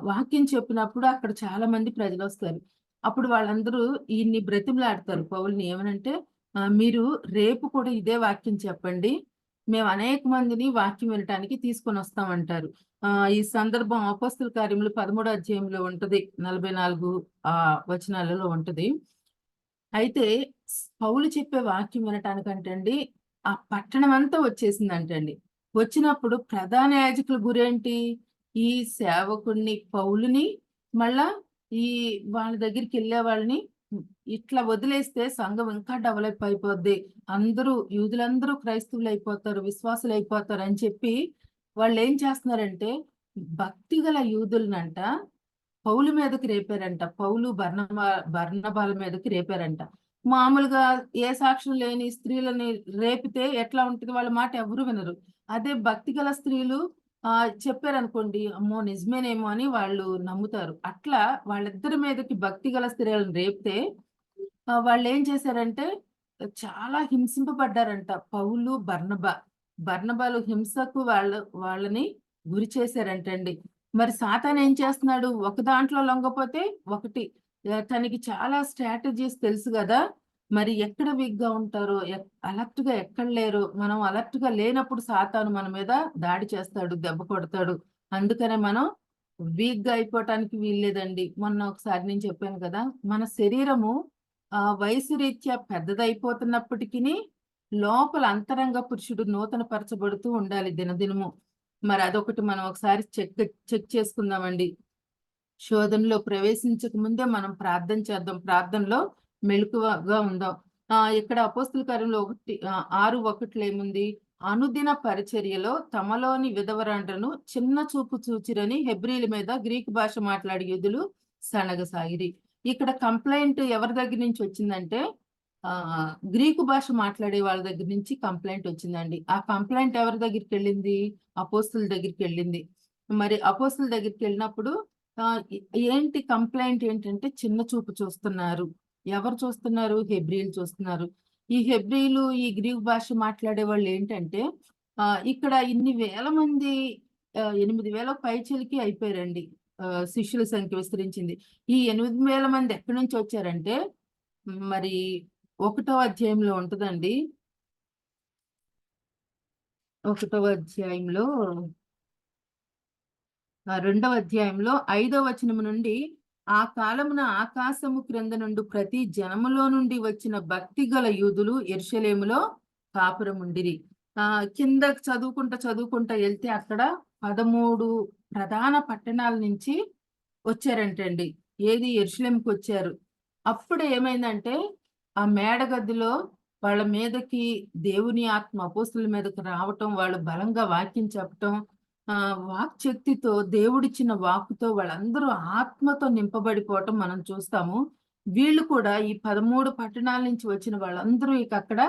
వాక్యం చెప్పినప్పుడు అక్కడ చాలా మంది ప్రజలు వస్తారు. అప్పుడు వాళ్ళందరూ ఈయన్ని బ్రతిమలాడతారు పౌల్ని. ఏమనంటే, మీరు రేపు కూడా ఇదే వాక్యం చెప్పండి, మేము అనేక మందిని వాక్యం వినటానికి తీసుకొని వస్తామంటారు. ఈ సందర్భం అపోస్తల కార్యములు 13వ అధ్యాయంలో ఉంటది, 44 వచనాలలో ఉంటది. అయితే పౌలు చెప్పే వాక్యం వినటానికంటండి ఆ పట్టణం అంతా వచ్చేసిందంటండి. వచ్చినప్పుడు ప్రధాన యాజకుల గురేంటి? ఈ సేవకుడిని పౌలుని మళ్ళా ఈ వాళ్ళ దగ్గరికి వెళ్ళే వాళ్ళని ఇట్లా వదిలేస్తే సంఘం ఇంకా డెవలప్ అయిపోద్ది, యూదులందరూ క్రైస్తవులు అయిపోతారు, విశ్వాసులు అయిపోతారు అని చెప్పి వాళ్ళు ఏం చేస్తున్నారంటే భక్తి గల యూదులనంట పౌలు మీదకి రేపారంట. పౌలు బర్నబాల మీదకి రేపారంట. మామూలుగా ఏ సాక్ష్యం లేని స్త్రీలని రేపితే ఎట్లా ఉంటుంది, వాళ్ళ మాట ఎవరు వినరు. అదే భక్తి గల స్త్రీలు చెప్పారనుకోండి, అమ్మో నిజమేనేమో అని వాళ్ళు నమ్ముతారు. అట్లా వాళ్ళిద్దరి మీదకి భక్తి గల స్త్రీలను రేపితే వాళ్ళు ఏం చేశారంటే చాలా హింసింపబడ్డారంట. పౌలు, బర్నబాలు హింసకు వాళ్ళని గురి చేశారంటండి. మరి సాతాను ఏం చేస్తున్నాడు, ఒక దాంట్లో లొంగపోతే ఒకటి. తనకి చాలా స్ట్రాటజీస్ తెలుసు కదా, మరి ఎక్కడ వీక్ గా ఉంటారో, అలర్ట్ గా ఎక్కడ లేరు, మనం అలర్ట్ గా లేనప్పుడు సాతాను మన మీద దాడి చేస్తాడు, దెబ్బ కొడతాడు. అందుకనే మనం వీక్ గా అయిపోవటానికి వీల్లేదండి. మొన్న ఒకసారి నేను చెప్పాను కదా, మన శరీరము వయసు రీత్యా పెద్దదైపోతున్నప్పటికీ లోపల అంతరంగ పురుషుడు నూతన పరచబడుతూ ఉండాలి దినదినము. మరి అదొకటి మనం ఒకసారి చెక్ చేసుకుందామండి. శోధనలో ప్రవేశించక ముందే మనం ప్రార్థన చేద్దాం, ప్రార్థనలో మెలకువగా ఉందాం. ఇక్కడ అపోస్తుల కార్యంలో 6:1 ఏముంది, అనుదిన పరిచర్యలో తమలోని విధవరాండ్రను చిన్న చూపు చూచిరని హెబ్రీల మీద గ్రీకు భాష మాట్లాడే యూదులు సనగసాగిరి. ఇక్కడ కంప్లైంట్ ఎవరి దగ్గర నుంచి వచ్చిందంటే గ్రీకు భాష మాట్లాడే వాళ్ళ దగ్గర నుంచి కంప్లైంట్ వచ్చిందండి. ఆ కంప్లైంట్ ఎవరి దగ్గరికి వెళ్ళింది, అపోస్తుల దగ్గరికి వెళ్ళింది. మరి అపోస్తుల దగ్గరికి వెళ్ళినప్పుడు ఏంటి కంప్లైంట్ ఏంటంటే చిన్న చూపు చూస్తున్నారు. ఎవరు చూస్తున్నారు, హెబ్రీలు చూస్తున్నారు. ఈ హెబ్రీలు ఈ గ్రీకు భాష మాట్లాడే వాళ్ళు ఏంటంటే ఇక్కడ ఇన్ని వేల మంది 8,000 పైచిలకి అయిపోయారండి. శిష్యుల సంఖ్య విస్తరించింది. ఈ 8,000 మంది ఎక్కడి నుంచి వచ్చారంటే మరి 1వ అధ్యాయంలో ఉంటుందండి. 1వ అధ్యాయంలో 2వ అధ్యాయంలో 5వ వచనము నుండి, ఆ కాలమున ఆకాశము క్రింద నుండి ప్రతి జనములో నుండి వచ్చిన భక్తి గల యూదులు యెరూషలేములో కాపురముండిరి. కింద చదువుకుంటా వెళ్తే అక్కడ 13 ప్రధాన పట్టణాల నుంచి వచ్చారంటండి. ఏది, యెరూషలేముకి వచ్చారు. అప్పుడు ఏమైందంటే ఆ మేడగదిలో వాళ్ళ మీదకి దేవుని ఆత్మ అపోస్తుల మీదకి రావటం, వాళ్ళు బలంగా వాక్యం చెప్పటం, వాక్ శక్తితో దేవుడిచ్చిన వాక్కుతో వాళ్ళందరూ ఆత్మతో నింపబడిపోవటం మనం చూస్తాము. వీళ్ళు కూడా ఈ 13 పట్టణాల నుంచి వచ్చిన వాళ్ళందరూ ఇక అక్కడ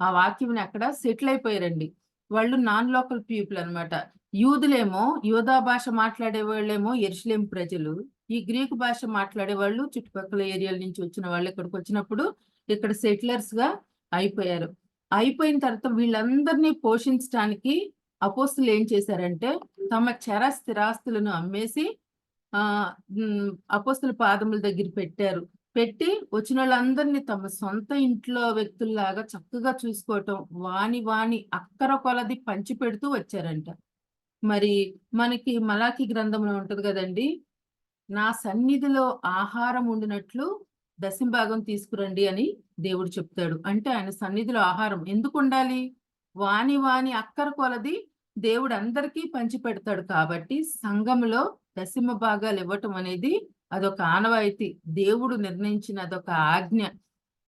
ఆ వాక్యం అక్కడ సెటిల్ అయిపోయారండి. వాళ్ళు నాన్ లోకల్ పీపుల్ అన్నమాట. యూదులేమో యూదా భాష మాట్లాడే వాళ్ళేమో యెరూషలేము ప్రజలు, ఈ గ్రీకు భాష మాట్లాడే వాళ్ళు చుట్టుపక్కల ఏరియాల నుంచి వచ్చిన వాళ్ళు ఇక్కడికి వచ్చినప్పుడు ఇక్కడ సెటిలర్స్ గా అయిపోయారు. అయిపోయిన తర్వాత వీళ్ళందరినీ పోషించడానికి అపోస్తులు ఏం చేశారంటే తమ చర స్థిరాస్తులను అమ్మేసి అపోస్తుల పాదముల దగ్గర పెట్టారు. పెట్టి వచ్చిన వాళ్ళందరినీ తమ సొంత ఇంట్లో వ్యక్తుల్లాగా చక్కగా చూసుకోవటం, వాని అక్కర కొలది పంచి పెడుతూ వచ్చారంట. మరి మనకి మలాకి గ్రంథంలో ఉంటది కదండి, నా సన్నిధిలో ఆహారం ఉండినట్లు దశంభాగం తీసుకురండి అని దేవుడు చెప్తాడు. అంటే ఆయన సన్నిధిలో ఆహారం ఎందుకు ఉండాలి, వాని అక్కర కొలది దేవుడు అందరికీ పంచి పెడతాడు. కాబట్టి సంఘంలో దశమ భాగాలు ఇవ్వటం అనేది అదొక ఆనవాయితీ, దేవుడు నిర్ణయించిన అదొక ఆజ్ఞ.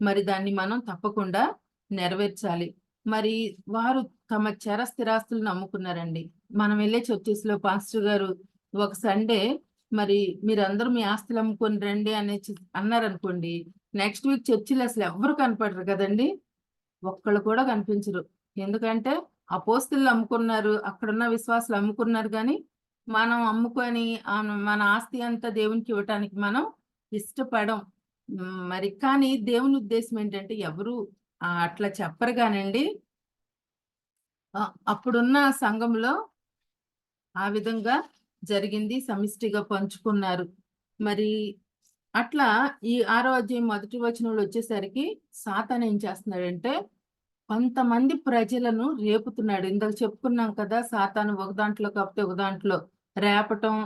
మరి దాన్ని మనం తప్పకుండా నెరవేర్చాలి. మరి వారు తమ చర స్థిరాస్తులను అమ్ముకున్నారండి. మనం వెళ్ళే చర్చెస్ లో పాస్టర్ గారు ఒక సండే మరి మీరందరూ మీ ఆస్తులు అమ్ముకొని రండి అనేసి అన్నారనుకోండి, నెక్స్ట్ వీక్ చర్చిలో అసలు ఎవరు కనపడరు కదండి, ఒక్కళ్ళు కూడా కనిపించరు. ఎందుకంటే అపోస్తులు అమ్ముకున్నారు, అక్కడున్న విశ్వాసులు అమ్ముకున్నారు, కానీ మనం అమ్ముకొని మన ఆస్తి అంతా దేవునికి ఇవ్వటానికి మనం ఇష్టపడం. మరి కానీ దేవుని ఉద్దేశం ఏంటంటే ఎవరు అట్లా చెప్పరు కానండి. అప్పుడున్న సంఘంలో ఆ విధంగా జరిగింది, సమిష్టిగా పంచుకున్నారు. మరి అట్లా ఈ 6వ అధ్యాయం 1వ వచనంలో వచ్చేసరికి సాతాను ఏం చేస్తున్నాడంటే కొంతమంది ప్రజలను రేపుతున్నాడు. ఇందాక చెప్పుకున్నాం కదా, సాతాను ఒక దాంట్లో కాకపోతే ఒక దాంట్లో రేపటం,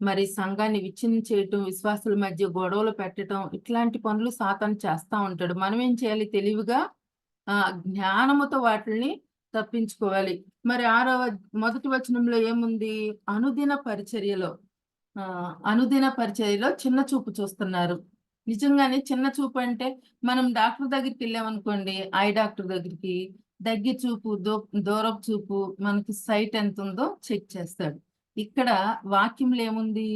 మరి సంఘాన్ని విచ్ఛిన్నం చేయటం, విశ్వాసుల మధ్య గొడవలు పెట్టడం, ఇట్లాంటి పనులు సాతాను చేస్తా ఉంటాడు. మనం ఏం చేయాలి, తెలివిగా జ్ఞానముతో వాటిని తప్పించుకోవాలి. మరి 1వ వచనంలో ఏముంది, అనుదిన పరిచర్యలో చిన్న చూపు చూస్తున్నారు. నిజంగానే చిన్న చూపు అంటే మనం డాక్టర్ దగ్గరికి వెళ్ళామనుకోండి, ఐ డాక్టర్ దగ్గరికి, దగ్గర చూపు దూరపు చూపు, మనకి సైట్ ఎంత ఉందో చెక్ చేస్తాడు. ఇక్కడ వాక్యంలో ఏముంది,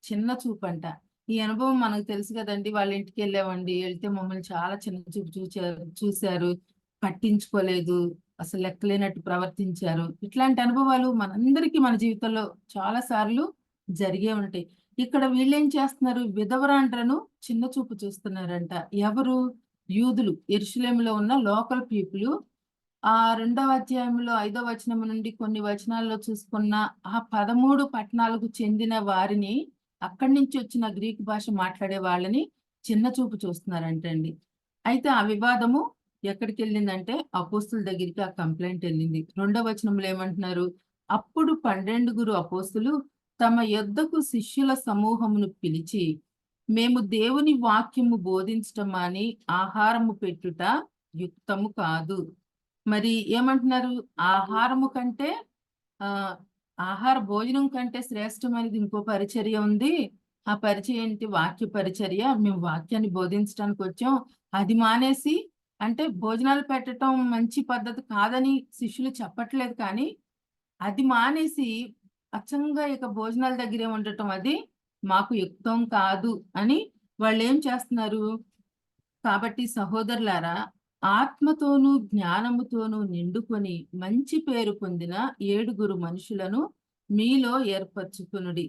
చిన్న చూపు అంట. ఈ అనుభవం మనకు తెలుసు కదండి. వాళ్ళ ఇంటికి వెళ్ళామండి, వెళ్తే మమ్మల్ని చాలా చిన్న చూపు చూశారు, పట్టించుకోలేదు, అసలు లెక్కలేనట్టు ప్రవర్తించారు. ఇట్లాంటి అనుభవాలు మనందరికీ మన జీవితంలో చాలా సార్లు జరిగే ఉంటాయి. ఇక్కడ వీళ్ళేం చేస్తున్నారు, విధవరాండ్రను చిన్న చూపు చూస్తున్నారంట. ఎవరు? యూదులు, యెరూషలేములో ఉన్న లోకల్ పీపుల్. ఆ 2వ అధ్యాయంలో 5వ వచనం నుండి కొన్ని వచనాల్లో చూసుకున్న ఆ 13 పట్టణాలకు చెందిన వారిని, అక్కడి నుంచి వచ్చిన గ్రీకు భాష మాట్లాడే వాళ్ళని చిన్న చూపు చూస్తున్నారంటండి. అయితే ఆ వివాదము ఎక్కడికి వెళ్ళిందంటే అపోస్తుల దగ్గరికి ఆ కంప్లైంట్ వెళ్ళింది. 2వ వచనంలో ఏమంటున్నారు, అప్పుడు 12 అపోస్తులు తమ యొద్దకు శిష్యుల సమూహమును పిలిచి, మేము దేవుని వాక్యము బోధించటం అని ఆహారము పెట్టుట యుక్తము కాదు. మరి ఏమంటున్నారు, ఆహారము కంటే ఆహార భోజనం కంటే శ్రేష్టమైనది ఇంకో పరిచర్య ఉంది. ఆ పరిచర్య ఏంటి? వాక్య పరిచర్య. మేము వాక్యాన్ని బోధించడానికి వచ్చాం. అది మానేసి, అంటే భోజనాలు పెట్టడం మంచి పద్ధతి కాదని శిష్యులు చెప్పట్లేదు, కానీ అది మానేసి అచ్చంగా ఇక భోజనాల దగ్గరే ఉండటం అది మాకు యుక్తం కాదు అని వాళ్ళు ఏం చేస్తున్నారు. కాబట్టి సహోదరులారా, ఆత్మతోనూ జ్ఞానముతోనూ నిండుకొని మంచి పేరు పొందిన 7 మనుషులను మీలో ఏర్పరచుకునుడి,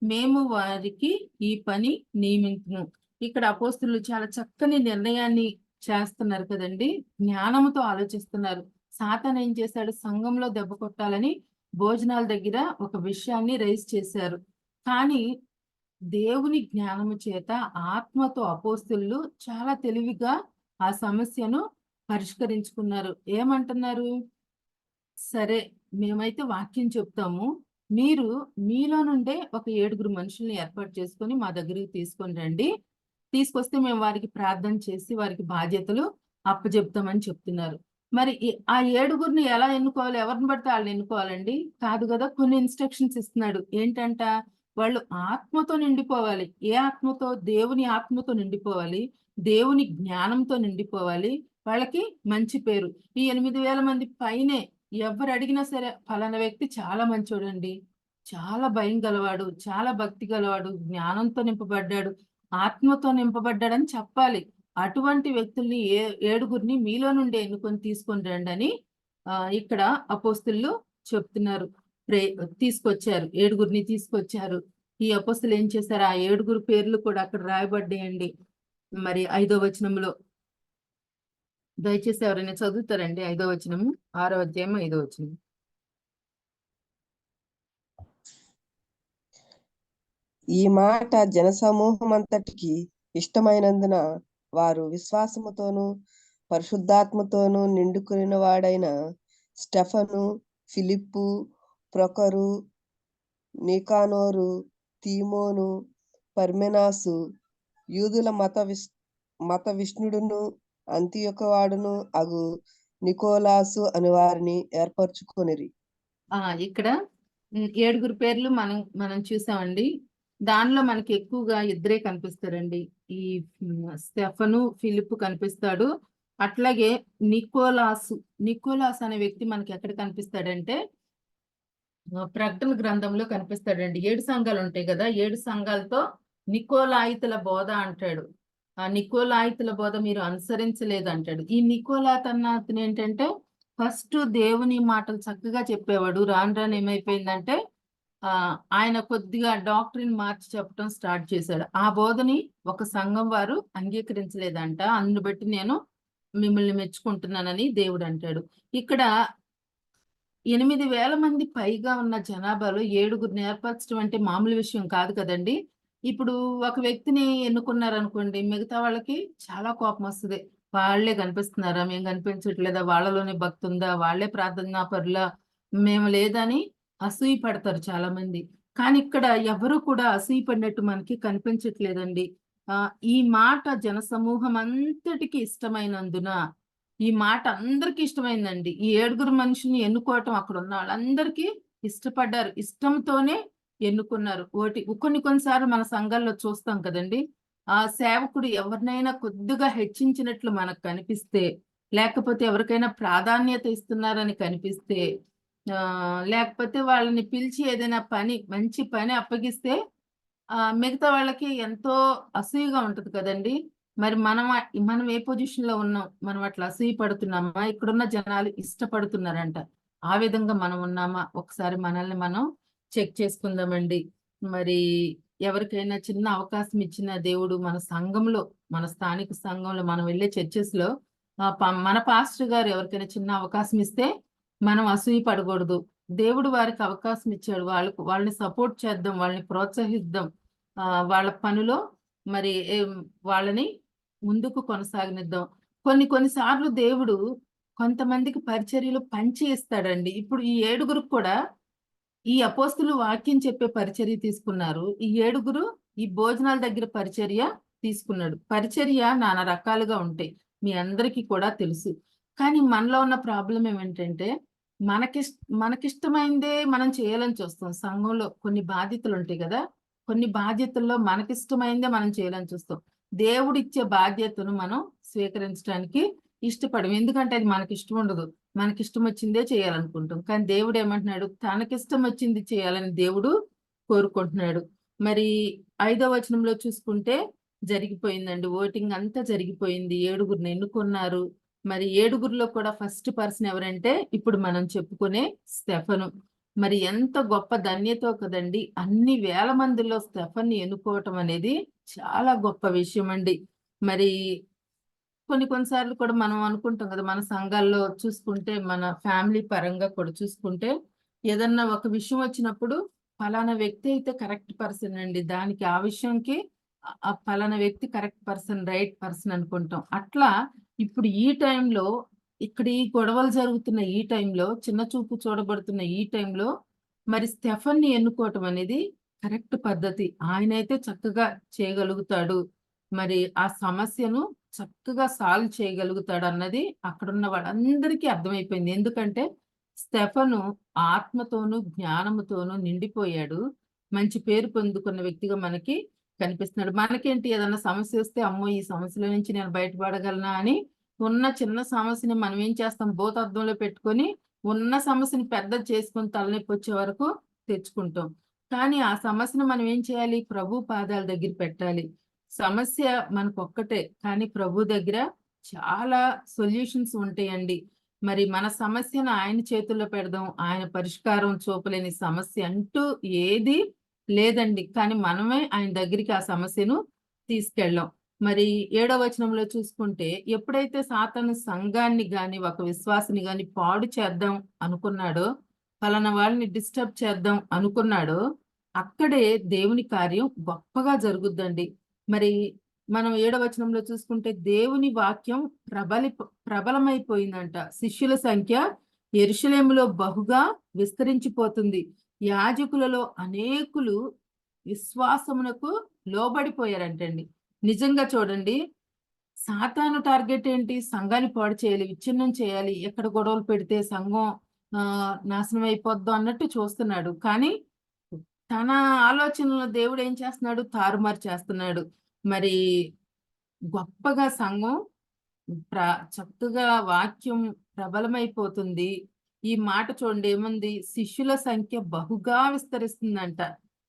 మేము వారికి ఈ పని నియమించుము. ఇక్కడ అపోస్తులు చాలా చక్కని నిర్ణయాన్ని చేస్తున్నారు కదండి. జ్ఞానముతో ఆలోచిస్తున్నారు. సాతాను ఏం చేశాడు, సంఘంలో దెబ్బ కొట్టాలని భోజనాల దగ్గర ఒక విషయాన్ని రైజ్ చేశారు. కానీ దేవుని జ్ఞానము చేత ఆత్మతో అపోస్తులు చాలా తెలివిగా ఆ సమస్యను పరిష్కరించుకున్నారు. ఏమంటున్నారు, సరే మేమైతే వాక్యం చెప్తాము, మీరు మీలో నుండే ఒక 7 మనుషుల్ని ఏర్పాటు చేసుకొని మా దగ్గరికి తీసుకొని రండి, తీసుకొస్తే మేము వారికి ప్రార్థన చేసి వారికి బాధ్యతలు అప్పచెప్తామని చెప్తున్నారు. మరి ఆ 7 ఎలా ఎన్నుకోవాలి? ఎవరిని పడితే వాళ్ళని ఎన్నుకోవాలండి? కాదు కదా. కొన్ని ఇన్స్ట్రక్షన్స్ ఇస్తున్నాడు. ఏంటంట, వాళ్ళు ఆత్మతో నిండిపోవాలి. ఏ ఆత్మతో? దేవుని ఆత్మతో నిండిపోవాలి, దేవుని జ్ఞానంతో నిండిపోవాలి. వాళ్ళకి మంచి పేరు. ఈ 8,000 మంది పైనే ఎవరు అడిగినా సరే, ఫలానా వ్యక్తి చాలా మంచోడండి, చాలా భయం గలవాడు, చాలా భక్తి గలవాడు, జ్ఞానంతో నింపబడ్డాడు, ఆత్మతో నింపబడ్డాడని చెప్పాలి. అటువంటి వ్యక్తుల్ని 7 మీలో నుండి ఎన్నుకొని తీసుకొని రండి అని ఇక్కడ అపోస్తులు చెప్తున్నారు. తీసుకొచ్చారు, 7 తీసుకొచ్చారు. ఈ అపోస్తులు ఏం చేశారు, ఆ 7 పేర్లు కూడా అక్కడ రాయబడ్డాయండి. మరి 5వ వచనంలో, దయచేసి ఎవరైనా చదువుతారండి 5వ వచనము, 6వ అధ్యాయం 5వ వచనం. ఈ మాట జనసమూహం అంతటికి ఇష్టమైనందున వారు విశ్వాసముతోనూ పరిశుద్ధాత్మతోనూ నిండుకుని వాడైన స్టెఫను, ఫిలిప్పు, ప్రొకరు, నికానోరు, తీమోను, పర్మెనాసు, యూదుల మత విష్ణుడును అంతియొకవాడును అగు నికోలాసు అని వారిని ఏర్పరచుకొనిరి. ఇక్కడ 7 పేర్లు మనం చూసామండి. దానిలో మనకి ఎక్కువగా 2 కనిపిస్తారండి. ఈ స్టెఫను, ఫిలిప్ కనిపిస్తాడు. అట్లాగే నికోలాస్ అనే వ్యక్తి మనకి ఎక్కడ కనిపిస్తాడంటే ప్రకటన గ్రంథంలో కనిపిస్తాడండి. 7 సంఘాలు ఉంటాయి కదా, 7 సంఘాలతో నికోలాయితుల బోధ అంటాడు. ఆ నికోలాయితుల బోధ మీరు అనుసరించలేదు అంటాడు. ఈ అతను ఏంటంటే ఫస్ట్ దేవుని మాటలు చక్కగా చెప్పేవాడు. రాను ఏమైపోయిందంటే ఆయన కొద్దిగా డాక్టరీని మార్చి చెప్పడం స్టార్ట్ చేశాడు. ఆ బోధని ఒక సంఘం వారు అంగీకరించలేదంట. అందును బట్టి నేను మిమ్మల్ని మెచ్చుకుంటున్నానని దేవుడు అంటాడు. ఇక్కడ 8,000 మంది పైగా ఉన్న జనాభాలో 7 ఏర్పరచడం అంటే మామూలు విషయం కాదు కదండి. ఇప్పుడు ఒక వ్యక్తిని ఎన్నుకున్నారనుకోండి, మిగతా వాళ్ళకి చాలా కోపం వస్తుంది. వాళ్ళే కనిపిస్తున్నారా, మేము కనిపించట్లేదా, వాళ్ళలోనే భక్తి ఉందా, వాళ్ళే ప్రార్థనా పరులా, మేము లేదని అసూయ పడతారు చాలా మంది. కానీ ఇక్కడ ఎవరు కూడా అసూయ పడినట్టు మనకి కనిపించట్లేదండి. ఈ మాట జనసమూహం అంతటికి ఇష్టమైనందున, ఈ మాట అందరికి ఇష్టమైందండి. ఈ 7 మనుషుల్ని ఎన్నుకోవటం అక్కడ ఉన్న వాళ్ళందరికీ ఇష్టపడ్డారు, ఇష్టంతోనే ఎన్నుకున్నారు. కొన్నిసార్లు మన సంఘాల్లో చూస్తాం కదండి, ఆ సేవకుడు ఎవరినైనా కొద్దిగా హెచ్చించినట్లు మనకు కనిపిస్తే, లేకపోతే ఎవరికైనా ప్రాధాన్యత ఇస్తున్నారని కనిపిస్తే, లేకపోతే వాళ్ళని పిలిచి ఏదైనా మంచి పని అప్పగిస్తే మిగతా వాళ్ళకి ఎంతో అసూయగా ఉంటది కదండి. మరి మనం ఏ పొజిషన్ లో ఉన్నాం, మనం అట్లా అసూయ పడుతున్నామా, ఇక్కడున్న జనాలు ఇష్టపడుతున్నారంట, ఆ విధంగా మనం ఉన్నామా, ఒకసారి మనల్ని మనం చెక్ చేసుకుందామండి. మరి ఎవరికైనా చిన్న అవకాశం ఇచ్చిన దేవుడు మన సంఘంలో, మన స్థానిక సంఘంలో, మనం వెళ్ళే చర్చెస్ లో మన పాస్టర్ గారు ఎవరికైనా చిన్న అవకాశం ఇస్తే మనం అసూయ పడకూడదు. దేవుడు వారికి అవకాశం ఇచ్చాడు, వాళ్ళని సపోర్ట్ చేద్దాం, వాళ్ళని ప్రోత్సహిద్దాం, వాళ్ళ పనిలో మరి వాళ్ళని ముందుకు కొనసాగనిద్దాం. కొన్నిసార్లు దేవుడు కొంతమందికి పరిచర్యలు పంచి ఇస్తాడండి. ఇప్పుడు ఈ 7 కూడా ఈ అపోస్తులు వాక్యం చెప్పే పరిచర్య తీసుకున్నారు. ఈ 7 ఈ భోజనాల దగ్గర పరిచర్య తీసుకున్నాడు. పరిచర్య నానా రకాలుగా ఉంటాయి, మీ అందరికీ కూడా తెలుసు. కానీ మనలో ఉన్న ప్రాబ్లం ఏమిటంటే మనకిష్టమైందే మనం చేయాలని చూస్తాం. సంఘంలో కొన్ని బాధ్యతలు ఉంటాయి కదా, కొన్ని బాధ్యతల్లో మనకిష్టమైందే మనం చేయాలని చూస్తాం. దేవుడు ఇచ్చే బాధ్యతను మనం స్వీకరించడానికి ఇష్టపడం, ఎందుకంటే అది మనకి ఇష్టం ఉండదు. మనకిష్టం వచ్చిందే చేయాలనుకుంటాం. కానీ దేవుడు ఏమంటున్నాడు, తనకిష్టం వచ్చింది చేయాలని దేవుడు కోరుకుంటున్నాడు. మరి 5వ వచనంలో చూసుకుంటే జరిగిపోయిందండి, ఓటింగ్ అంతా జరిగిపోయింది, 7 ఎన్నుకున్నారు. మరి 7లో కూడా ఫస్ట్ పర్సన్ ఎవరంటే ఇప్పుడు మనం చెప్పుకునే స్టెఫను. మరి ఎంత గొప్ప ధన్యతో కదండి, అన్ని వేల మందిలో స్టెఫన్ని ఎన్నుకోవటం అనేది చాలా గొప్ప విషయం అండి. మరి కొన్నిసార్లు కూడా మనం అనుకుంటాం కదా, మన సంఘాల్లో చూసుకుంటే, మన ఫ్యామిలీ పరంగా కూడా చూసుకుంటే, ఏదన్నా ఒక విషయం వచ్చినప్పుడు ఫలానా వ్యక్తి అయితే కరెక్ట్ పర్సన్ అండి, దానికి ఆ విషయంకి ఆ ఫలానా వ్యక్తి కరెక్ట్ పర్సన్, రైట్ పర్సన్ అనుకుంటాం. అట్లా ఇప్పుడు ఈ టైంలో, ఇక్కడ ఈ గొడవలు జరుగుతున్న ఈ టైంలో, చిన్న చూపు చూడబడుతున్న ఈ టైంలో మరి స్టెఫన్ని ఎన్నుకోవటం అనేది కరెక్ట్ పద్ధతి. ఆయనైతే చక్కగా చేయగలుగుతాడు, మరి ఆ సమస్యను చక్కగా సాల్వ్ చేయగలుగుతాడు అన్నది అక్కడున్న వాళ్ళందరికీ అర్థమైపోయింది. ఎందుకంటే స్టెఫను ఆత్మతోనూ జ్ఞానముతోనూ నిండిపోయాడు, మంచి పేరు పొందుకున్న వ్యక్తిగా మనకి కనిపిస్తున్నాడు. మనకేంటి, ఏదన్నా సమస్య వస్తే అమ్మో ఈ సమస్యల నుంచి నేను బయటపడగలనా అని ఉన్న చిన్న సమస్యని మనం ఏం చేస్తాం, భూతద్దంలో పెట్టుకొని ఉన్న సమస్యని పెద్దది చేసుకొని తలనొప్పి వచ్చే వరకు తెచ్చుకుంటాం. కానీ ఆ సమస్యను మనం ఏం చేయాలి, ప్రభు పాదాల దగ్గర పెట్టాలి. సమస్య మనకొక్కటే, కానీ ప్రభు దగ్గర చాలా సొల్యూషన్స్ ఉంటాయండి. మరి మన సమస్యను ఆయన చేతుల్లో పెడదాం, ఆయన పరిష్కారం చూపలేని సమస్య అంటూ ఏది లేదండి. కానీ మనమే ఆయన దగ్గరికి ఆ సమస్యను తీసుకెళ్ళాం. మరి 7వ వచనంలో చూసుకుంటే, ఎప్పుడైతే సాతాను సంఘాన్ని గాని ఒక విశ్వాసిని గాని పాడు చేద్దాం అనుకున్నాడో, ఫలానా వాళ్ళని డిస్టర్బ్ చేద్దాం అనుకున్నాడో, అక్కడే దేవుని కార్యం గొప్పగా జరుగుద్దండి. మరి మనం 7వ వచనంలో చూసుకుంటే, దేవుని వాక్యం ప్రబలమైపోయిందంట. శిష్యుల సంఖ్య యెరూషలేములో బహుగా విస్తరించిపోతుంది. యాజకులలో అనేకులు విశ్వాసమునకు లోబడిపోయారంటండి. నిజంగా చూడండి, సాతాను టార్గెట్ ఏంటి, సంఘాన్ని పాడు చేయాలి, విచ్ఛిన్నం చేయాలి, ఎక్కడ గొడవలు పెడితే సంఘం నాశనం అయిపోద్దాం అన్నట్టు చూస్తున్నాడు. కానీ తన ఆలోచనలో దేవుడు ఏం చేస్తున్నాడు, తారుమారు చేస్తున్నాడు. మరి గొప్పగా సంఘం చక్కగా వాక్యం ప్రబలమైపోతుంది. ఈ మాట చూడండి ఏముంది, శిష్యుల సంఖ్య బహుగా విస్తరిస్తుందంట.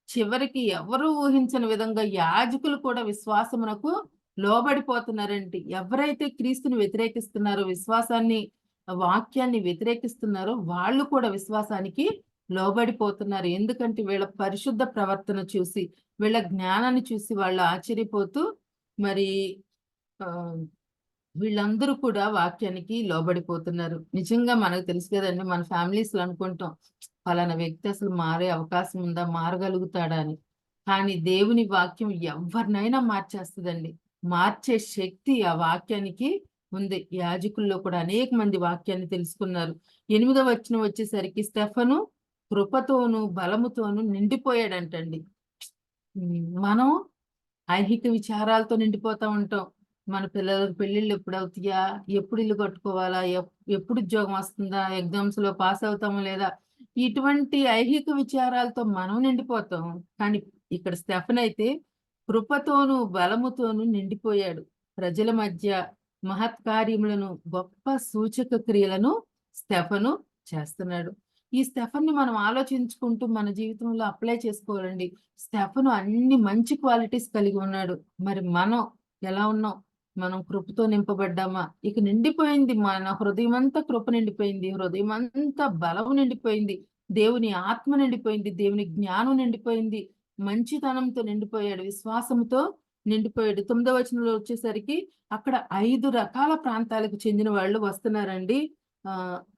చివరికి ఎవరు ఊహించని విధంగా యాజకులు కూడా విశ్వాసమునకు లోబడిపోతున్నారండి. ఎవరైతే క్రీస్తుని వ్యతిరేకిస్తున్నారో, విశ్వాసాన్ని, వాక్యాన్ని వ్యతిరేకిస్తున్నారో వాళ్ళు కూడా విశ్వాసానికి లోబడిపోతున్నారు. ఎందుకంటే వీళ్ళ పరిశుద్ధ ప్రవర్తన చూసి, వీళ్ళ జ్ఞానాన్ని చూసి వాళ్ళు ఆశ్చర్యపోతూ మరి వీళ్ళందరూ కూడా వాక్యానికి లోబడిపోతున్నారు. నిజంగా మనకు తెలుసు కదండి, మన ఫ్యామిలీస్ లో అనుకుంటాం ఫలానా వ్యక్తి అసలు మారే అవకాశం ఉందా, మారగలుగుతాడా అని. కానీ దేవుని వాక్యం ఎవరినైనా మార్చేస్తుందండి. మార్చే శక్తి ఆ వాక్యానికి ఉంది. యాజకుల్లో కూడా అనేక మంది వాక్యాన్ని తెలుసుకున్నారు. 8వ వచనం వచ్చేసరికి, స్టెఫను కృపతోను బలముతోను నిండిపోయాడంటండి. మనం ఐహిక విచారాలతో నిండిపోతా ఉంటాం. మన పిల్లలకు పెళ్లిళ్ళు ఎప్పుడు అవుతాయా, ఎప్పుడు ఇల్లు కట్టుకోవాలా, ఎప్పుడు ఉద్యోగం వస్తుందా, ఎగ్జామ్స్ లో పాస్ అవుతామో లేదా, ఇటువంటి ఐహిక విచారాలతో మనం నిండిపోతాం. కానీ ఇక్కడ స్టెఫన్ అయితే కృపతోను బలముతోను నిండిపోయాడు. ప్రజల మధ్య మహత్కార్యములను, గొప్ప సూచక క్రియలను స్టెఫను చేస్తున్నాడు. ఈ స్టెఫన్ని మనం ఆలోచించుకుంటూ మన జీవితంలో అప్లై చేసుకోవాలండి. స్టెఫను అన్ని మంచి క్వాలిటీస్ కలిగి ఉన్నాడు. మరి మనం ఎలా ఉన్నాం? మనం కృపతో నింపబడ్డామా? ఇక నిండిపోయింది, మన హృదయం అంతా కృప నిండిపోయింది, హృదయం అంతా బలం నిండిపోయింది, దేవుని ఆత్మ నిండిపోయింది, దేవుని జ్ఞానం నిండిపోయింది, మంచితనంతో నిండిపోయాడు, విశ్వాసంతో నిండిపోయాడు. 9వ వచనంలో వచ్చేసరికి అక్కడ 5 రకాల ప్రాంతాలకు చెందిన వాళ్ళు వస్తున్నారండి.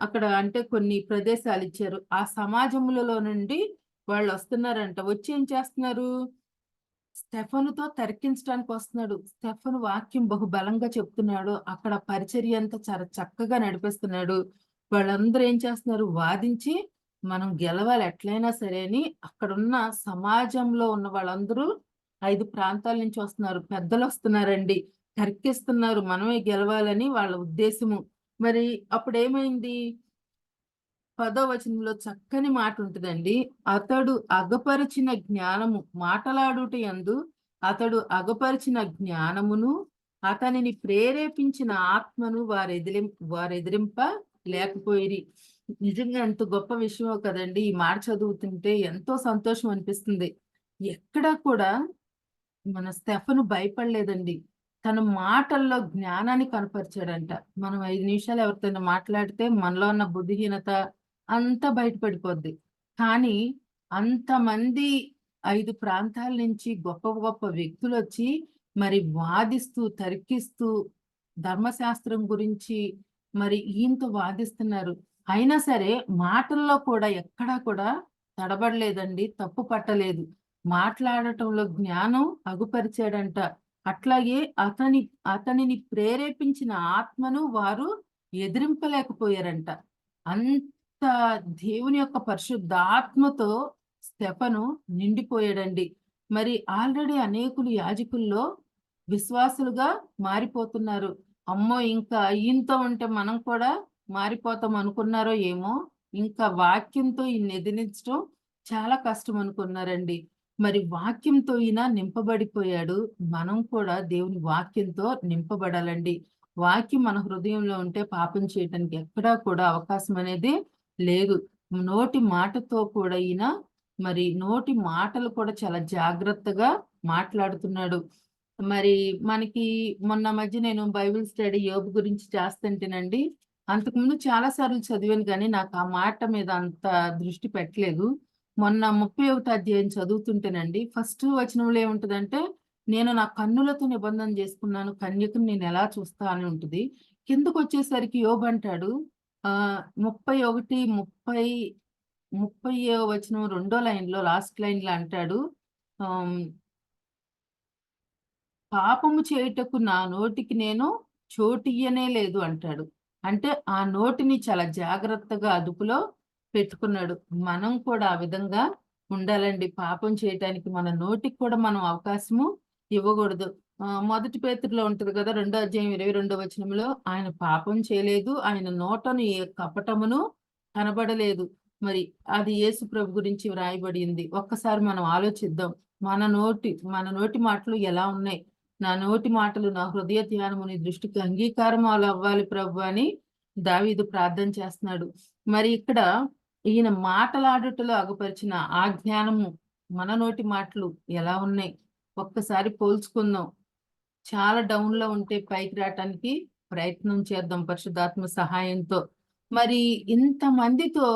అక్కడ అంటే కొన్ని ప్రదేశాలు ఇచ్చారు. ఆ సమాజములలో నుండి వాళ్ళు వస్తున్నారంట. వచ్చి ఏం చేస్తున్నారు? స్టెఫనుతో తర్కించడానికి వస్తున్నాడు. స్టెఫను వాక్యం బహుబలంగా చెప్తున్నాడు. అక్కడ పరిచర్య అంతా చాలా చక్కగా నడిపిస్తున్నాడు. వాళ్ళందరూ ఏం చేస్తున్నారు? వాదించి మనం గెలవాలి ఎట్లయినా సరే అని అక్కడున్న సమాజంలో ఉన్న వాళ్ళందరూ 5 ప్రాంతాల నుంచి వస్తున్నారు. పెద్దలు వస్తున్నారండి, తర్కిస్తున్నారు మనమే గెలవాలని వాళ్ళ ఉద్దేశము. మరి అప్పుడు ఏమైంది? 10వ వచనంలో చక్కని మాట ఉంటుందండి. అతడు అగపరిచిన జ్ఞానము, మాటలాడుట యందు అతడు అగపరిచిన జ్ఞానమును అతనిని ప్రేరేపించిన ఆత్మను వారెదిరింప లేకపోయిరి. నిజంగా ఎంత గొప్ప విషయమో కదండి. ఈ మాట చదువుతుంటే ఎంతో సంతోషం అనిపిస్తుంది. ఎక్కడా కూడా మన స్టెఫను భయపడలేదండి. తన మాటల్లో జ్ఞానాన్ని కనపరిచాడంట. మనం 5 నిమిషాలు ఎవరితోనైనా మాట్లాడితే మనలో ఉన్న బుద్ధిహీనత అంతా బయటపడిపోద్ది. కానీ అంతమంది 5 ప్రాంతాల నుంచి గొప్ప గొప్ప వ్యక్తులొచ్చి మరి వాదిస్తూ, తర్కిస్తూ ధర్మశాస్త్రం గురించి మరి ఈయనతో వాదిస్తున్నారు. అయినా సరే మాటల్లో కూడా ఎక్కడా కూడా తడబడలేదండి, తప్పు పట్టలేదు. మాట్లాడటంలో జ్ఞానం అగుపరిచాడంట. అట్లాగే అతనిని ప్రేరేపించిన ఆత్మను వారు ఎదిరింపలేకపోయారంట. అంత దేవుని యొక్క పరిశుద్ధాత్మతో స్టెఫను నిండిపోయాడండి. మరి ఆల్రెడీ అనేకులు యాజకుల్లో విశ్వాసులుగా మారిపోతున్నారు. అమ్మో, ఇంకా ఈయనతో ఉంటే మనం కూడా మారిపోతాం అనుకున్నారో ఏమో. ఇంకా వాక్యంతో ఈయన్ని ఎదిరించడం చాలా కష్టం అనుకున్నారండి. మరి వాక్యంతో ఈయన నింపబడిపోయాడు. మనం కూడా దేవుని వాక్యంతో నింపబడాలండి. వాక్యం మన హృదయంలో ఉంటే పాపం చేయటానికి ఎక్కడా కూడా అవకాశం అనేది లేదు. నోటి మాటతో కూడా ఈయన మరి నోటి మాటలు కూడా చాలా జాగ్రత్తగా మాట్లాడుతున్నాడు. మరి మనకి మొన్న మధ్య నేను బైబిల్ స్టడీ యోబు గురించి చేస్తుంటేనండి, అంతకుముందు చాలా సార్లు చదివాను కానీ నాకు ఆ మాట మీద అంత దృష్టి పెట్టలేదు. మొన్న 31వ అధ్యాయం చదువుతుంటేనండి, ఫస్ట్ వచనంలో ఏముంటదంటే, నేను నా కన్నులతో నిబంధన చేసుకున్నాను, కన్యకను నేను ఎలా చూస్తా అని ఉంటుంది. కిందకు వచ్చేసరికి యోబు అంటాడు 30వ వచనం 2వ లైన్లో లాస్ట్ లైన్లో అంటాడు, పాపము చేయుటకు నా నోటికి నేను చోటియ్యనే లేదు అంటాడు. అంటే ఆ నోటిని చాలా జాగ్రత్తగా అదుపులో పెట్టుకున్నాడు. మనం కూడా ఆ విధంగా ఉండాలండి. పాపం చేయటానికి మన నోటికి కూడా మనం అవకాశము ఇవ్వకూడదు. మొదటి పేతురులో ఉంటది కదా, 2వ అధ్యాయం 22వ వచనంలో, ఆయన పాపం చేయలేదు, ఆయన నోటను ఏ కపటమును కనబడలేదు. మరి అది యేసు ప్రభు గురించి వ్రాయబడింది. ఒక్కసారి మనం ఆలోచిద్దాం. మన నోటి మాటలు ఎలా ఉన్నాయి? నా నోటి మాటలు, నా హృదయ ధ్యానము నీ దృష్టికి అంగీకారం అవ్వాలి ప్రభు అని దావీదు ప్రార్థన చేస్తున్నాడు. మరి ఇక్కడ ఈయన మాటలాడుటలో అగుపరిచిన ఆ జ్ఞానము, మన నోటి మాటలు ఎలా ఉన్నాయి? ఒక్కసారి పోల్చుకుందాం. చాలా డౌన్ లో ఉంటే పైకి రావటానికి ప్రయత్నం చేద్దాం పరిశుద్ధాత్మ సహాయంతో. మరి ఇంతమందితో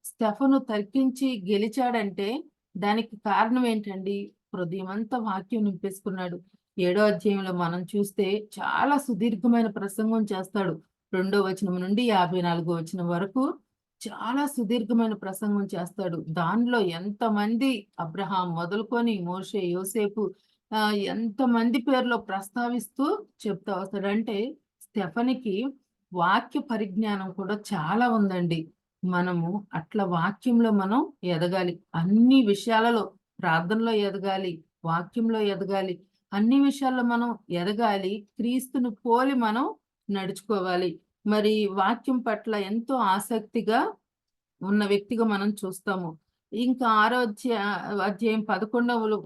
స్టెఫను తర్కించి గెలిచాడంటే దానికి కారణం ఏంటండి? హృదయం అంతా వాక్యం నింపేసుకున్నాడు. 7వ అధ్యాయంలో మనం చూస్తే చాలా సుదీర్ఘమైన ప్రసంగం చేస్తాడు. 2వ వచనం నుండి 54వ వచనం వరకు చాలా సుదీర్ఘమైన ప్రసంగం చేస్తాడు. దానిలో ఎంతమంది, అబ్రహాం మొదలుకొని మోషే, యోసేపు, ఎంతమంది పేర్లో ప్రస్తావిస్తూ చెప్తా వస్తాడు. అంటే స్టెఫనికి వాక్య పరిజ్ఞానం కూడా చాలా ఉందండి. మనము అట్లా వాక్యంలో మనం ఎదగాలి. అన్ని విషయాలలో, ప్రార్థనలో ఎదగాలి, వాక్యంలో ఎదగాలి, అన్ని విషయాల్లో మనం ఎదగాలి. క్రీస్తును పోలి మనం నడుచుకోవాలి. మరి వాక్యం పట్ల ఎంతో ఆసక్తిగా ఉన్న వ్యక్తిగా మనం చూస్తాము. ఇంకా 6వ అధ్యాయం 11వ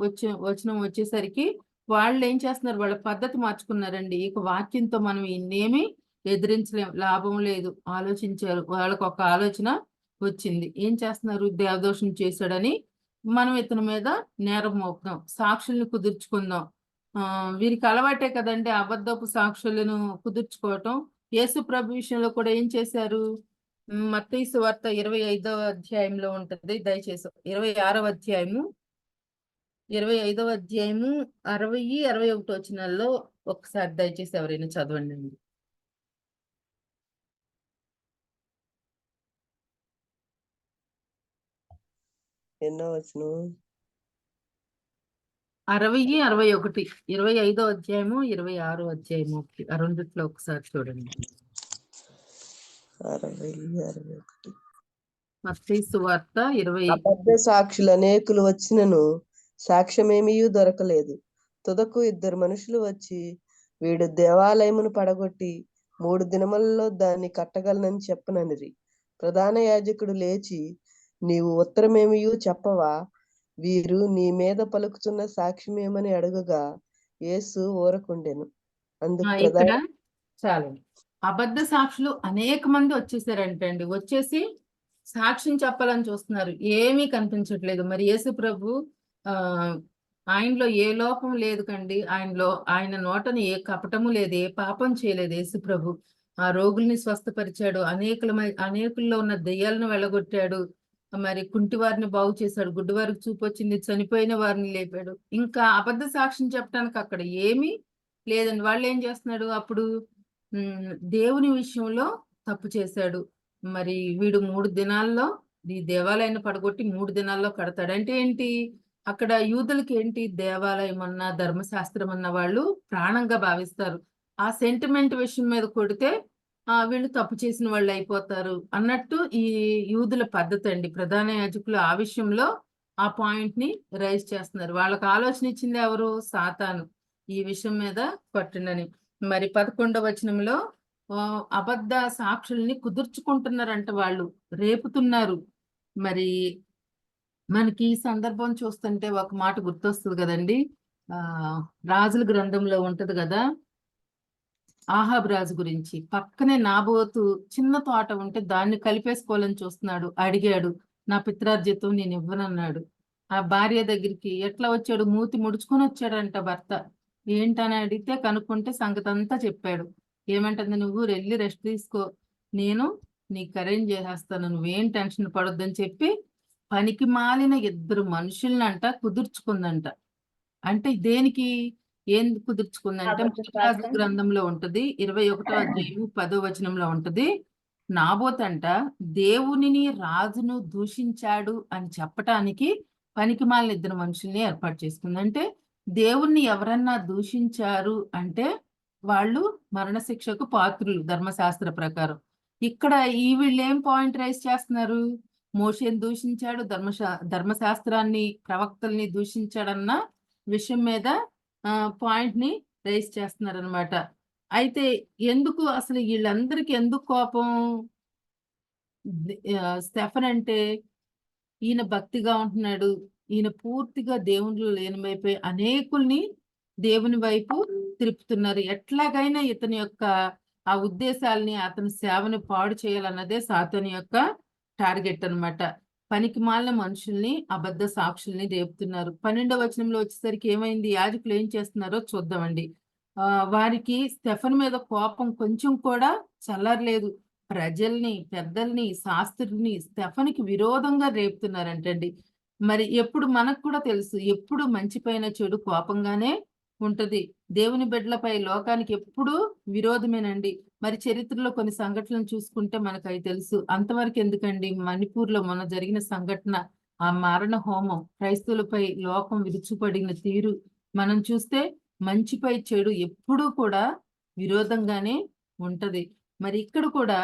వచనం వచ్చేసరికి వాళ్ళు ఏం చేస్తున్నారు? వాళ్ళ పద్ధతి మార్చుకున్నారండి. ఇక వాక్యంతో మనం ఇన్నేమి ఎదిరించలేం, లాభం లేదు ఆలోచించారు. వాళ్ళకు ఒక ఆలోచన వచ్చింది. ఏం చేస్తున్నారు? దేవదోషం చేశాడని మనం ఇతని మీద నేరం మోపుదాం, సాక్షుల్ని కుదుర్చుకుందాం. వీరికి అలవాటే కదండి అబద్ధపు సాక్షులను కుదుర్చుకోవటం. యేసు ప్రభు విషయంలో కూడా ఏం చేశారు? మత్తయి సువార్త 25వ అధ్యాయంలో ఉంటది, దయచేసి 26వ అధ్యాయము 25వ అధ్యాయము 60, 61 వచనాల్లో ఒకసారి దయచేసి ఎవరైనా చదవండి. ఎన్నో వచనం? 60, 61, 25వ అధ్యాయము 26వ అధ్యాయము, ఆ రెండిట్లో ఒకసారి చూడండి. 60, 61. మత్తయి సువార్త 20. అబద్ధ సాక్షులు అనేకులు వచ్చినను సాక్ష్యమేమీ దొరకలేదు. తుదకు 2 మనుషులు వచ్చి, వీడు దేవాలయమును పడగొట్టి 3 దినములలో దాన్ని కట్టగలనని చెప్పననిరి. ప్రధాన యాజకుడు లేచి, నీవు ఉత్తరమేమీ చెప్పవా? వీరు నీ మీద పలుకుతున్న సాక్ష్యమేమని అడుగగా యేసు ఊరకుండెను. అందుకు ఇక్కడ చాలు. అబద్ధ సాక్షులు అనేక మంది వచ్చేసారంటండి. వచ్చేసి సాక్ష్యం చెప్పాలని చూస్తున్నారు, ఏమీ కనిపించట్లేదు. మరి యేసు ప్రభు ఆయనలో ఏ లోపం లేదు కండి. ఆయన నోటని ఏ కపటము లేదు, ఏ పాపం చేయలేదు యేసు ప్రభు. ఆ రోగుల్ని స్వస్థపరిచాడు, అనేకుల్లో ఉన్న దెయ్యాలను వెళ్ళగొట్టాడు, మరి కుంటి వారిని బాగు చేశాడు, గుడ్డి వారికి చూపు వచ్చింది, చనిపోయిన వారిని లేపాడు. ఇంకా అబద్ధ సాక్ష్యం చెప్పడానికి అక్కడ ఏమీ లేదండి. వాళ్ళు ఏం చేస్తున్నాడు? అప్పుడు దేవుని విషయంలో తప్పు చేశాడు. మరి వీడు 3 దినాల్లో ఈ దేవాలయాన్ని పడగొట్టి 3 దినాల్లో కడతాడు అంటే ఏంటి? అక్కడ యూదులకి ఏంటి? దేవాలయం అన్నా ధర్మశాస్త్రం అన్న వాళ్ళు ప్రాణంగా భావిస్తారు. ఆ సెంటిమెంట్ విషయం మీద కొడితే వీళ్ళు తప్పు చేసిన వాళ్ళు అయిపోతారు అన్నట్టు ఈ యూదుల పద్ధతి అండి. ప్రధాన యాజకులు ఆ విషయంలో ఆ పాయింట్ ని రైజ్ చేస్తున్నారు. వాళ్ళకి ఆలోచన ఇచ్చింది ఎవరు? సాతాను, ఈ విషయం మీద పట్టిండని. మరి 11వ వచనంలో అబద్ధ సాక్షుల్ని కుదుర్చుకుంటున్నారంట, వాళ్ళు రేపుతున్నారు. మరి మనకి ఈ సందర్భం చూస్తుంటే ఒక మాట గుర్తొస్తుంది కదండి. రాజుల గ్రంథంలో ఉంటది కదా, ఆహాబు రాజు గురించి. పక్కనే నాబోతు చిన్న తోట ఉంటే దాన్ని కలిపేసుకోవాలని చూస్తున్నాడు. అడిగాడు, నా పిత్రార్జితం నేను ఇవ్వనన్నాడు. ఆ భార్య దగ్గరికి ఎట్లా వచ్చాడు? మూతి ముడుచుకొని వచ్చాడంట భర్త. ఏంటని అడిగితే కనుక్కుంటే సంగతి అంతా చెప్పాడు. ఏమంటుంది? నువ్వు వెళ్ళి రెస్ట్ తీసుకో, నేను నీకు అరేంజ్ చేసేస్తాను, నువ్వేం టెన్షన్ పడొద్దని చెప్పి పనికి మాలిన 2 మనుషులనంట కుదుర్చుకుందంట. అంటే దేనికి? ఏం కుదుర్చుకుందంటే రాజు గ్రంథంలో ఉంటది 21వ అధ్యాయము 10వ వచనంలో ఉంటది. నాబోతంట దేవునిని రాజును దూషించాడు అని చెప్పటానికి పనికి మాలిన 2 మనుషుల్ని ఏర్పాటు చేసుకుంది. అంటే దేవుణ్ణి ఎవరన్నా దూషించారు అంటే వాళ్ళు మరణశిక్షకు పాత్రులు ధర్మశాస్త్ర ప్రకారం. ఇక్కడ ఈ వీళ్ళు ఏం పాయింట్ రైజ్ చేస్తున్నారు? మోషేని దూషించాడు, ధర్మశాస్త్రాన్ని ప్రవక్తల్ని దూషించాడన్న విషయం మీద పాయింట్ ని రైజ్ చేస్తున్నారు అనమాట. అయితే ఎందుకు అసలు వీళ్ళందరికీ ఎందుకు కోపం? స్టెఫన్ అంటే ఈయన భక్తిగా ఉంటున్నాడు, ఈయన పూర్తిగా దేవునిలో లీనమైపోయి అనేకుల్ని దేవుని వైపు తిరుపుతున్నారు. ఎట్లాగైనా ఇతని యొక్క ఆ ఉద్దేశాలని, అతని సేవని పాడు చేయాలన్నదే సాతాను యొక్క టార్గెట్ అనమాట. పనికి మాలిన మనుషుల్ని, అబద్ధ సాక్షుల్ని రేపుతున్నారు. 12వ వచనంలో వచ్చేసరికి ఏమైంది? యాజకులు ఏం చేస్తున్నారో చూద్దామండి. వారికి స్టెఫన్ మీద కోపం కొంచెం కూడా చల్లర్లేదు. ప్రజల్ని, పెద్దల్ని, శాస్త్రుల్ని స్టెఫన్కి విరోధంగా రేపుతున్నారంటండి. మరి ఎప్పుడు మనకు కూడా తెలుసు, ఎప్పుడు మంచి పైన చెడు కోపంగానే ఉంటది. దేవుని బిడ్డలపై లోకానికి ఎప్పుడు విరోధమేనండి. మరి చరిత్రలో కొన్ని సంఘటనలు చూసుకుంటే మనకు అవి తెలుసు. అంతవరకు ఎందుకండి, మణిపూర్లో మొన్న జరిగిన సంఘటన, ఆ మారణ హోమం, క్రైస్తవులపై లోకం విరుచుపడిన తీరు మనం చూస్తే మంచిపై చెడు ఎప్పుడూ కూడా విరోధంగానే ఉంటది. మరి ఇక్కడ కూడా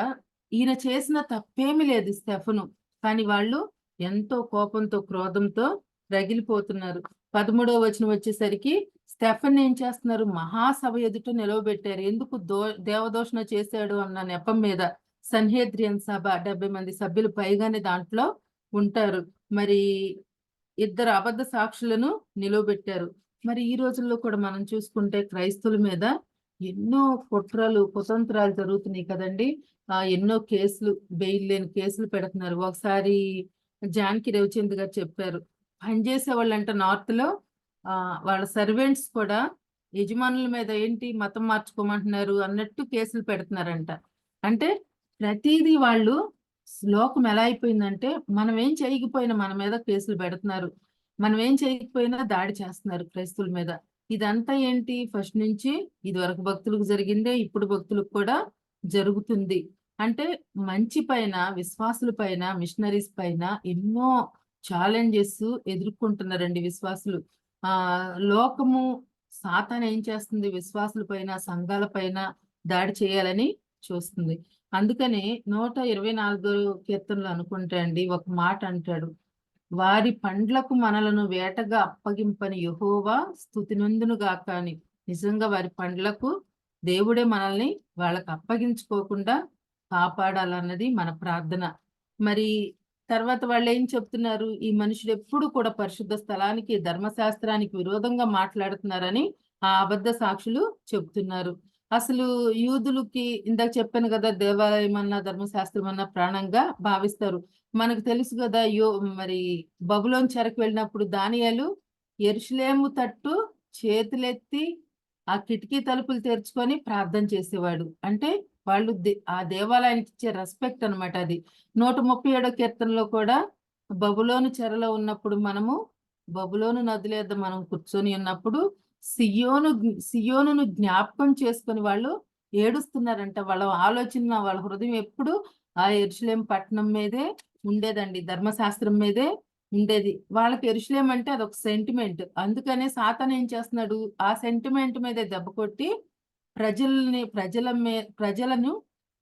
ఈయన చేసిన తప్పేమీ లేదు స్టెఫను, కానీ వాళ్ళు ఎంతో కోపంతో, క్రోధంతో రగిలిపోతున్నారు. 13వ వచనం వచ్చేసరికి స్టెఫన్ ఏం చేస్తున్నారు? మహాసభ ఎదుట నిలవబెట్టారు. ఎందుకు? దేవదూషణ చేశాడు అన్న నెపం మీద. సన్హెద్రియన్ సభ 70 మంది సభ్యులు పైగానే దాంట్లో ఉంటారు. మరి 2 అబద్ధ సాక్షులను నిలవబెట్టారు. మరి ఈ రోజుల్లో కూడా మనం చూసుకుంటే క్రైస్తవుల మీద ఎన్నో కుట్రలు కుతంత్రాలు జరుగుతున్నాయి కదండి. ఎన్నో కేసులు, బెయిల్ లేని కేసులు పెడుతున్నారు. ఒకసారి జానకి రవిచంద్ర గారు చెప్పారు, పనిచేసే వాళ్ళంట నార్త్ లో వాళ్ళ సర్వెంట్స్ కూడా యజమానుల మీద ఏంటి మతం మార్చుకోమంటున్నారు అన్నట్టు కేసులు పెడుతున్నారంట. అంటే ప్రతిదీ వాళ్ళు లోకం ఎలా అయిపోయిందంటే మనం ఏం చేయకపోయినా మన మీద కేసులు పెడుతున్నారు, మనం ఏం చేయకపోయినా దాడి చేస్తున్నారు క్రైస్తవుల మీద. ఇదంతా ఏంటి ఫస్ట్ నుంచి ఇది వరకు భక్తులకు జరిగిందే, ఇప్పుడు భక్తులకు కూడా జరుగుతుంది. అంటే మంచి పైన, విశ్వాసుల పైన, మిషనరీస్ పైన ఎన్నో ఛాలెంజెస్ ఎదుర్కొంటున్నారండి విశ్వాసులు. లోకము సాతాను ఏం చేస్తుంది, విశ్వాసుల పైన, సంఘాల పైన దాడి చేయాలని చూస్తుంది. అందుకని 124 కీర్తనలు అనుకుంటా అండి ఒక మాట అంటాడు, వారి పండ్లకు మనలను వేటగా అప్పగింపని యెహోవా స్తుతి నొందును గాక అని. నిజంగా వారి పండ్లకు దేవుడే మనల్ని వాళ్ళకి అప్పగించుకోకుండా కాపాడాలన్నది మన ప్రార్థన. మరి తర్వాత వాళ్ళు ఏం చెప్తున్నారు, ఈ మనుషుడు ఎప్పుడు కూడా పరిశుద్ధ స్థలానికి, ధర్మశాస్త్రానికి విరోధంగా మాట్లాడుతున్నారని ఆ అబద్ధ సాక్షులు చెప్తున్నారు. అసలు యూదులకి ఇందాక చెప్పాను కదా, దేవాలయం అన్నా ధర్మశాస్త్రం అన్నా ప్రాణంగా భావిస్తారు. మనకు తెలుసు కదా, మరి బబులోను చెరకు వెళ్ళినప్పుడు దానియేలు యెరూషలేము తట్టు చేతులెత్తి ఆ కిటికీ తలుపులు తెరుచుకొని ప్రార్థన చేసేవాడు. అంటే వాళ్ళు ఆ దేవాలయానికి ఇచ్చే రెస్పెక్ట్ అనమాట అది. 137 కీర్తనలో కూడా బబులోను చెరలో ఉన్నప్పుడు మనము బబులోను నది లేదా మనం కూర్చొని ఉన్నప్పుడు సియోనును జ్ఞాపకం చేసుకొని వాళ్ళు ఏడుస్తున్నారంట. వాళ్ళ ఆలోచన, వాళ్ళ హృదయం ఎప్పుడు ఆ యెరూషలేము పట్టణం మీదే ఉండేదండి, ధర్మశాస్త్రం మీదే ఉండేది. వాళ్ళకి యెరూషలేం అంటే అదొక సెంటిమెంట్. అందుకనే సాతాను ఏం చేస్తున్నాడు, ఆ సెంటిమెంట్ మీదే దెబ్బ కొట్టి ప్రజలను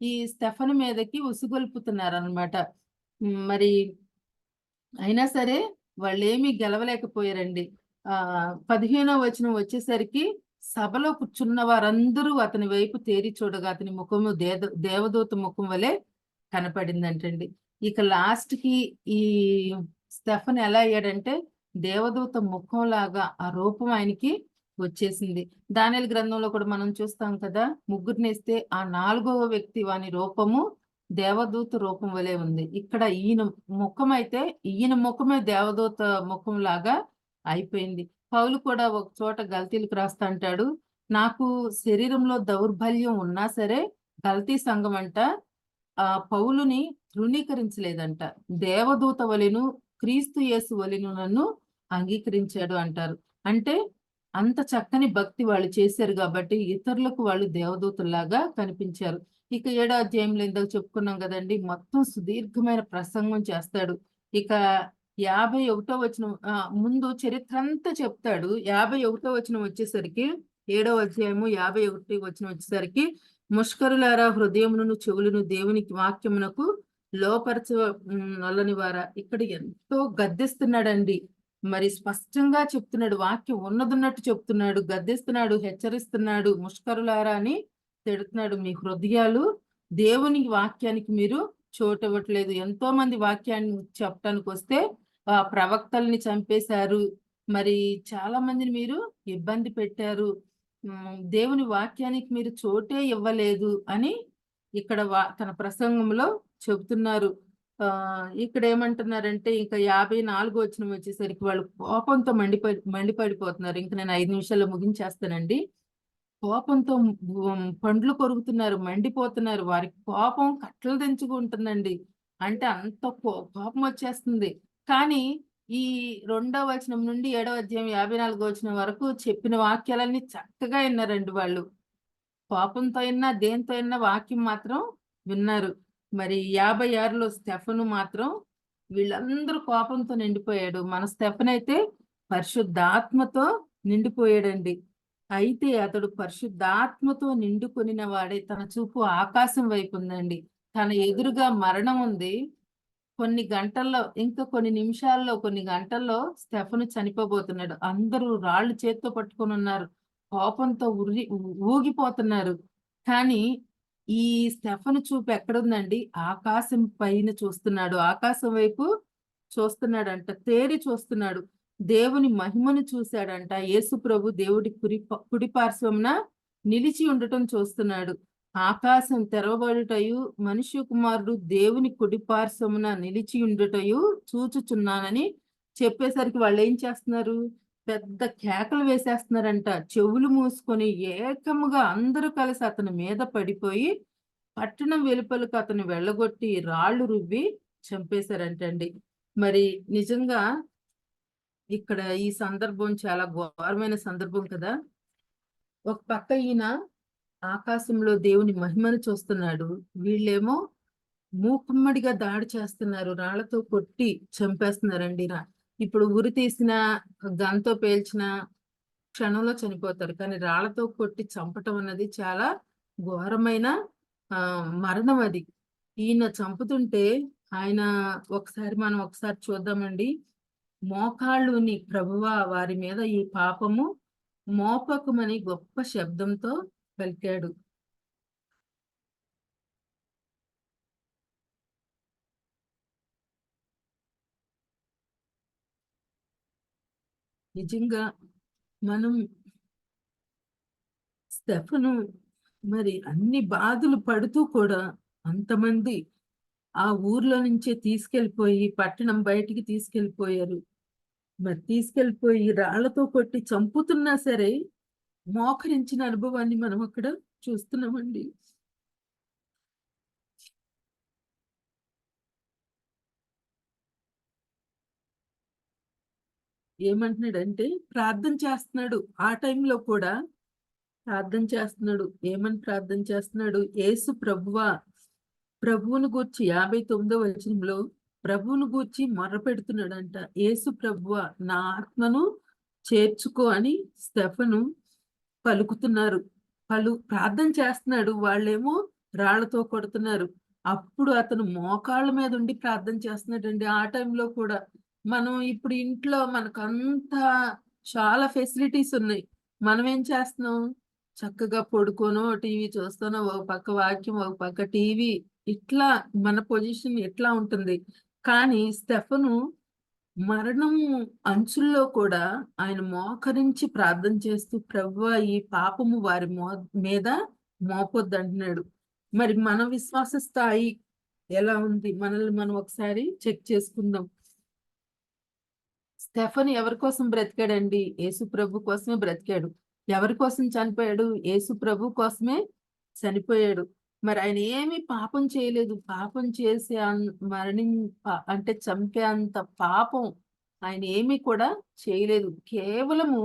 ఈ స్టెఫను మీదకి ఉసుగొల్పుతున్నారు అనమాట. మరి అయినా సరే వాళ్ళు ఏమీ గెలవలేకపోయారండి. 15వ వచనం వచ్చేసరికి సభలో కూర్చున్న వారందరూ అతని వైపు తేరి చూడగా అతని ముఖము దేవదూత ముఖం వలె కనపడిందంటండి. ఇక లాస్ట్ కి ఈ స్టెఫన్ ఎలా అయ్యాడంటే దేవదూత ముఖం లాగా ఆ రూపం ఆయనకి వచ్చేసింది. దానియేలు గ్రంథంలో కూడా మనం చూస్తాం కదా, ముగ్గురినేస్తే ఆ 4వ వ్యక్తి వాని రూపము దేవదూత రూపం వలె ఉంది. ఇక్కడ ఈయన ముఖం అయితే ఈయన ముఖమే దేవదూత ముఖం లాగా అయిపోయింది. పౌలు కూడా ఒక చోట గల్తీలకు రాస్తా అంటాడు, నాకు శరీరంలో దౌర్బల్యం ఉన్నా సరే గల్తీ సంఘం అంట పౌలుని తృణీకరించలేదంట, దేవదూత వలెను క్రీస్తు యేసు వలెను నన్ను అంగీకరించాడు అంటారు. అంటే అంత చక్కని భక్తి వాళ్ళు చేశారు కాబట్టి ఇతరులకు వాళ్ళు దేవదూతల్లాగా కనిపించారు. ఇక 7వ అధ్యాయంలో ఇందాక చెప్పుకున్నాం కదండి, మొత్తం సుదీర్ఘమైన ప్రసంగం చేస్తాడు. ఇక 51వ వచనం ముందు చరిత్ర అంతా చెప్తాడు. 51వ వచనం వచ్చేసరికి 7వ అధ్యాయము 51వ వచనం వచ్చేసరికి, ముష్కరులారా హృదయమును చెవులను దేవునికి వాక్యమునకు లోపరచ నల్లని వారా. ఇక్కడ ఎంతో గద్దిస్తున్నాడండి. మరి స్పష్టంగా చెప్తున్నాడు, వాక్యం ఉన్నదున్నట్టు చెప్తున్నాడు, గద్దిస్తున్నాడు, హెచ్చరిస్తున్నాడు. ముష్కరులారా అని తిడుతున్నాడు, మీ హృదయాలు దేవుని వాక్యానికి మీరు చోటివ్వట్లేదు. ఎంతో మంది వాక్యాన్ని చెప్పడానికి వస్తే ప్రవక్తల్ని చంపేశారు, మరి చాలా మందిని మీరు ఇబ్బంది పెట్టారు, దేవుని వాక్యానికి మీరు చోటే ఇవ్వలేదు అని ఇక్కడ తన ప్రసంగంలో చెబుతున్నారు. ఇక్కడ ఏమంటున్నారంటే ఇంకా 54వ వచనం వచ్చేసరికి వాళ్ళు కోపంతో మండిపడిపోతున్నారు. ఇంకా నేను 5 నిమిషాల్లో ముగించేస్తానండి. కోపంతో పండ్లు కొరుకుతున్నారు, మండిపోతున్నారు. వారికి కోపం కట్టలు తెంచుకుంటుందండి. అంటే అంత కోపం వచ్చేస్తుంది. కానీ ఈ 2వ వచనం నుండి 7వ అధ్యాయం 54వ వచనం వరకు చెప్పిన వాక్యాలన్నీ చక్కగా విన్నారండి వాళ్ళు. కోపంతో అయినా దేంతో అయినా వాక్యం మాత్రం విన్నారు. మరి 56లో స్టెఫను మాత్రం వీళ్ళందరూ కోపంతో నిండిపోయాడు. మన స్టెఫన్ అయితే పరిశుద్ధాత్మతో నిండిపోయాడండి. అయితే అతడు పరిశుద్ధాత్మతో నిండుకొనిన వాడే తన చూపు ఆకాశం వైపు ఉందండి. తన ఎదురుగా మరణం ఉంది. కొన్ని గంటల్లో, ఇంకా కొన్ని నిమిషాల్లో, కొన్ని గంటల్లో స్టెఫను చనిపోబోతున్నాడు. అందరూ రాళ్ళు చేత్తో పట్టుకొని ఉన్నారు, కోపంతో ఊగిపోతున్నారు. కానీ ఈ స్టెఫను చూపు ఎక్కడుందండి, ఆకాశం పైన చూస్తున్నాడు, ఆకాశం వైపు చూస్తున్నాడంట, తేరి చూస్తున్నాడు. దేవుని మహిమను చూశాడంట. యేసు ప్రభు దేవుడి కుడి పార్శ్వమున నిలిచి ఉండటం చూస్తున్నాడు. ఆకాశం తెరవబడుటయు మనుష్య కుమారుడు దేవుని కుడిపార్శ్వమున నిలిచి ఉండుటయు చూచుచున్నానని చెప్పేసరికి వాళ్ళు ఏం చేస్తున్నారు? పెద్ద కేకలు వేసేస్తున్నారంట. చెవులు మూసుకొని ఏకముగా అందరూ కలిసి అతని మీద పడిపోయి పట్టణం వెలుపలకు అతను వెళ్ళగొట్టి రాళ్ళు రువ్వి చంపేశారంటండి. మరి నిజంగా ఇక్కడ ఈ సందర్భం చాలా ఘోరమైన సందర్భం కదా. ఒక పక్క ఈయన ఆకాశంలో దేవుని మహిమను చూస్తున్నాడు, వీళ్ళేమో మూకుమ్మడిగా దాడి చేస్తున్నారు, రాళ్లతో కొట్టి చంపేస్తున్నారండి. ఇప్పుడు ఉరి తీసిన గన్తో పేల్చిన క్షణంలో చనిపోతారు, కానీ రాళ్లతో కొట్టి చంపటం అన్నది చాలా ఘోరమైన మరణం. అది ఈయన చంపుతుంటే ఆయన మనం ఒకసారి చూద్దామండి. మోకాళ్ళుని ప్రభువా వారి మీద ఈ పాపము మోపకమని గొప్ప శబ్దంతో పలికాడు. నిజంగా మనం స్టెఫను మరి అన్ని బాధలు పడుతూ కూడా అంతమంది ఆ ఊర్లో నుంచే తీసుకెళ్ళిపోయి పట్టణం బయటికి తీసుకెళ్ళిపోయారు. మరి తీసుకెళ్ళిపోయి రాళ్లతో కొట్టి చంపుతున్నా సరే మోకరించిన అనుభవాన్ని మనం అక్కడ చూస్తున్నామండి. ఏమంటున్నాడంటే ప్రార్థన చేస్తున్నాడు. ఆ టైంలో కూడా ప్రార్థన చేస్తున్నాడు. ఏమని ప్రార్థన చేస్తున్నాడు? యేసు ప్రభువా, ప్రభువును గూర్చి 59వ వచనంలో ప్రభువును గూర్చి మొర్ర పెడుతున్నాడంట. యేసు ప్రభువా నా ఆత్మను చేర్చుకో అని స్టెఫను పలుకుతున్నారు. ప్రార్థన చేస్తున్నాడు, వాళ్ళేమో రాళ్లతో కొడుతున్నారు. అప్పుడు అతను మోకాళ్ళ మీద ఉండి ప్రార్థన చేస్తున్నాడండి. ఆ టైంలో కూడా మనం ఇప్పుడు ఇంట్లో మనకంతా చాలా ఫెసిలిటీస్ ఉన్నాయి. మనం ఏం చేస్తున్నాం? చక్కగా పడుకోనో టీవీ చూస్తానో, ఒక పక్క వాక్యం ఒక పక్క టీవీ, ఇట్లా మన పొజిషన్ ఎట్లా ఉంటుంది. కానీ స్టెఫను మరణం అంచుల్లో కూడా ఆయన మోకరించి ప్రార్థన చేస్తూ ప్రభువా ఈ పాపము వారి మీద మోపొద్దు అంటున్నాడు. మరి మన విశ్వాస స్థాయి ఎలా ఉంది? మనల్ని మనం ఒకసారి చెక్ చేసుకుందాం. స్టెఫన్ ఎవరి కోసం బ్రతికాడండి? యేసు ప్రభు కోసమే బ్రతికాడు. ఎవరి కోసం చనిపోయాడు? యేసు ప్రభు కోసమే చనిపోయాడు. మరి ఆయన ఏమి పాపం చేయలేదు. పాపం చేసే అంటే చంపే అంత పాపం ఆయన ఏమీ కూడా చేయలేదు. కేవలము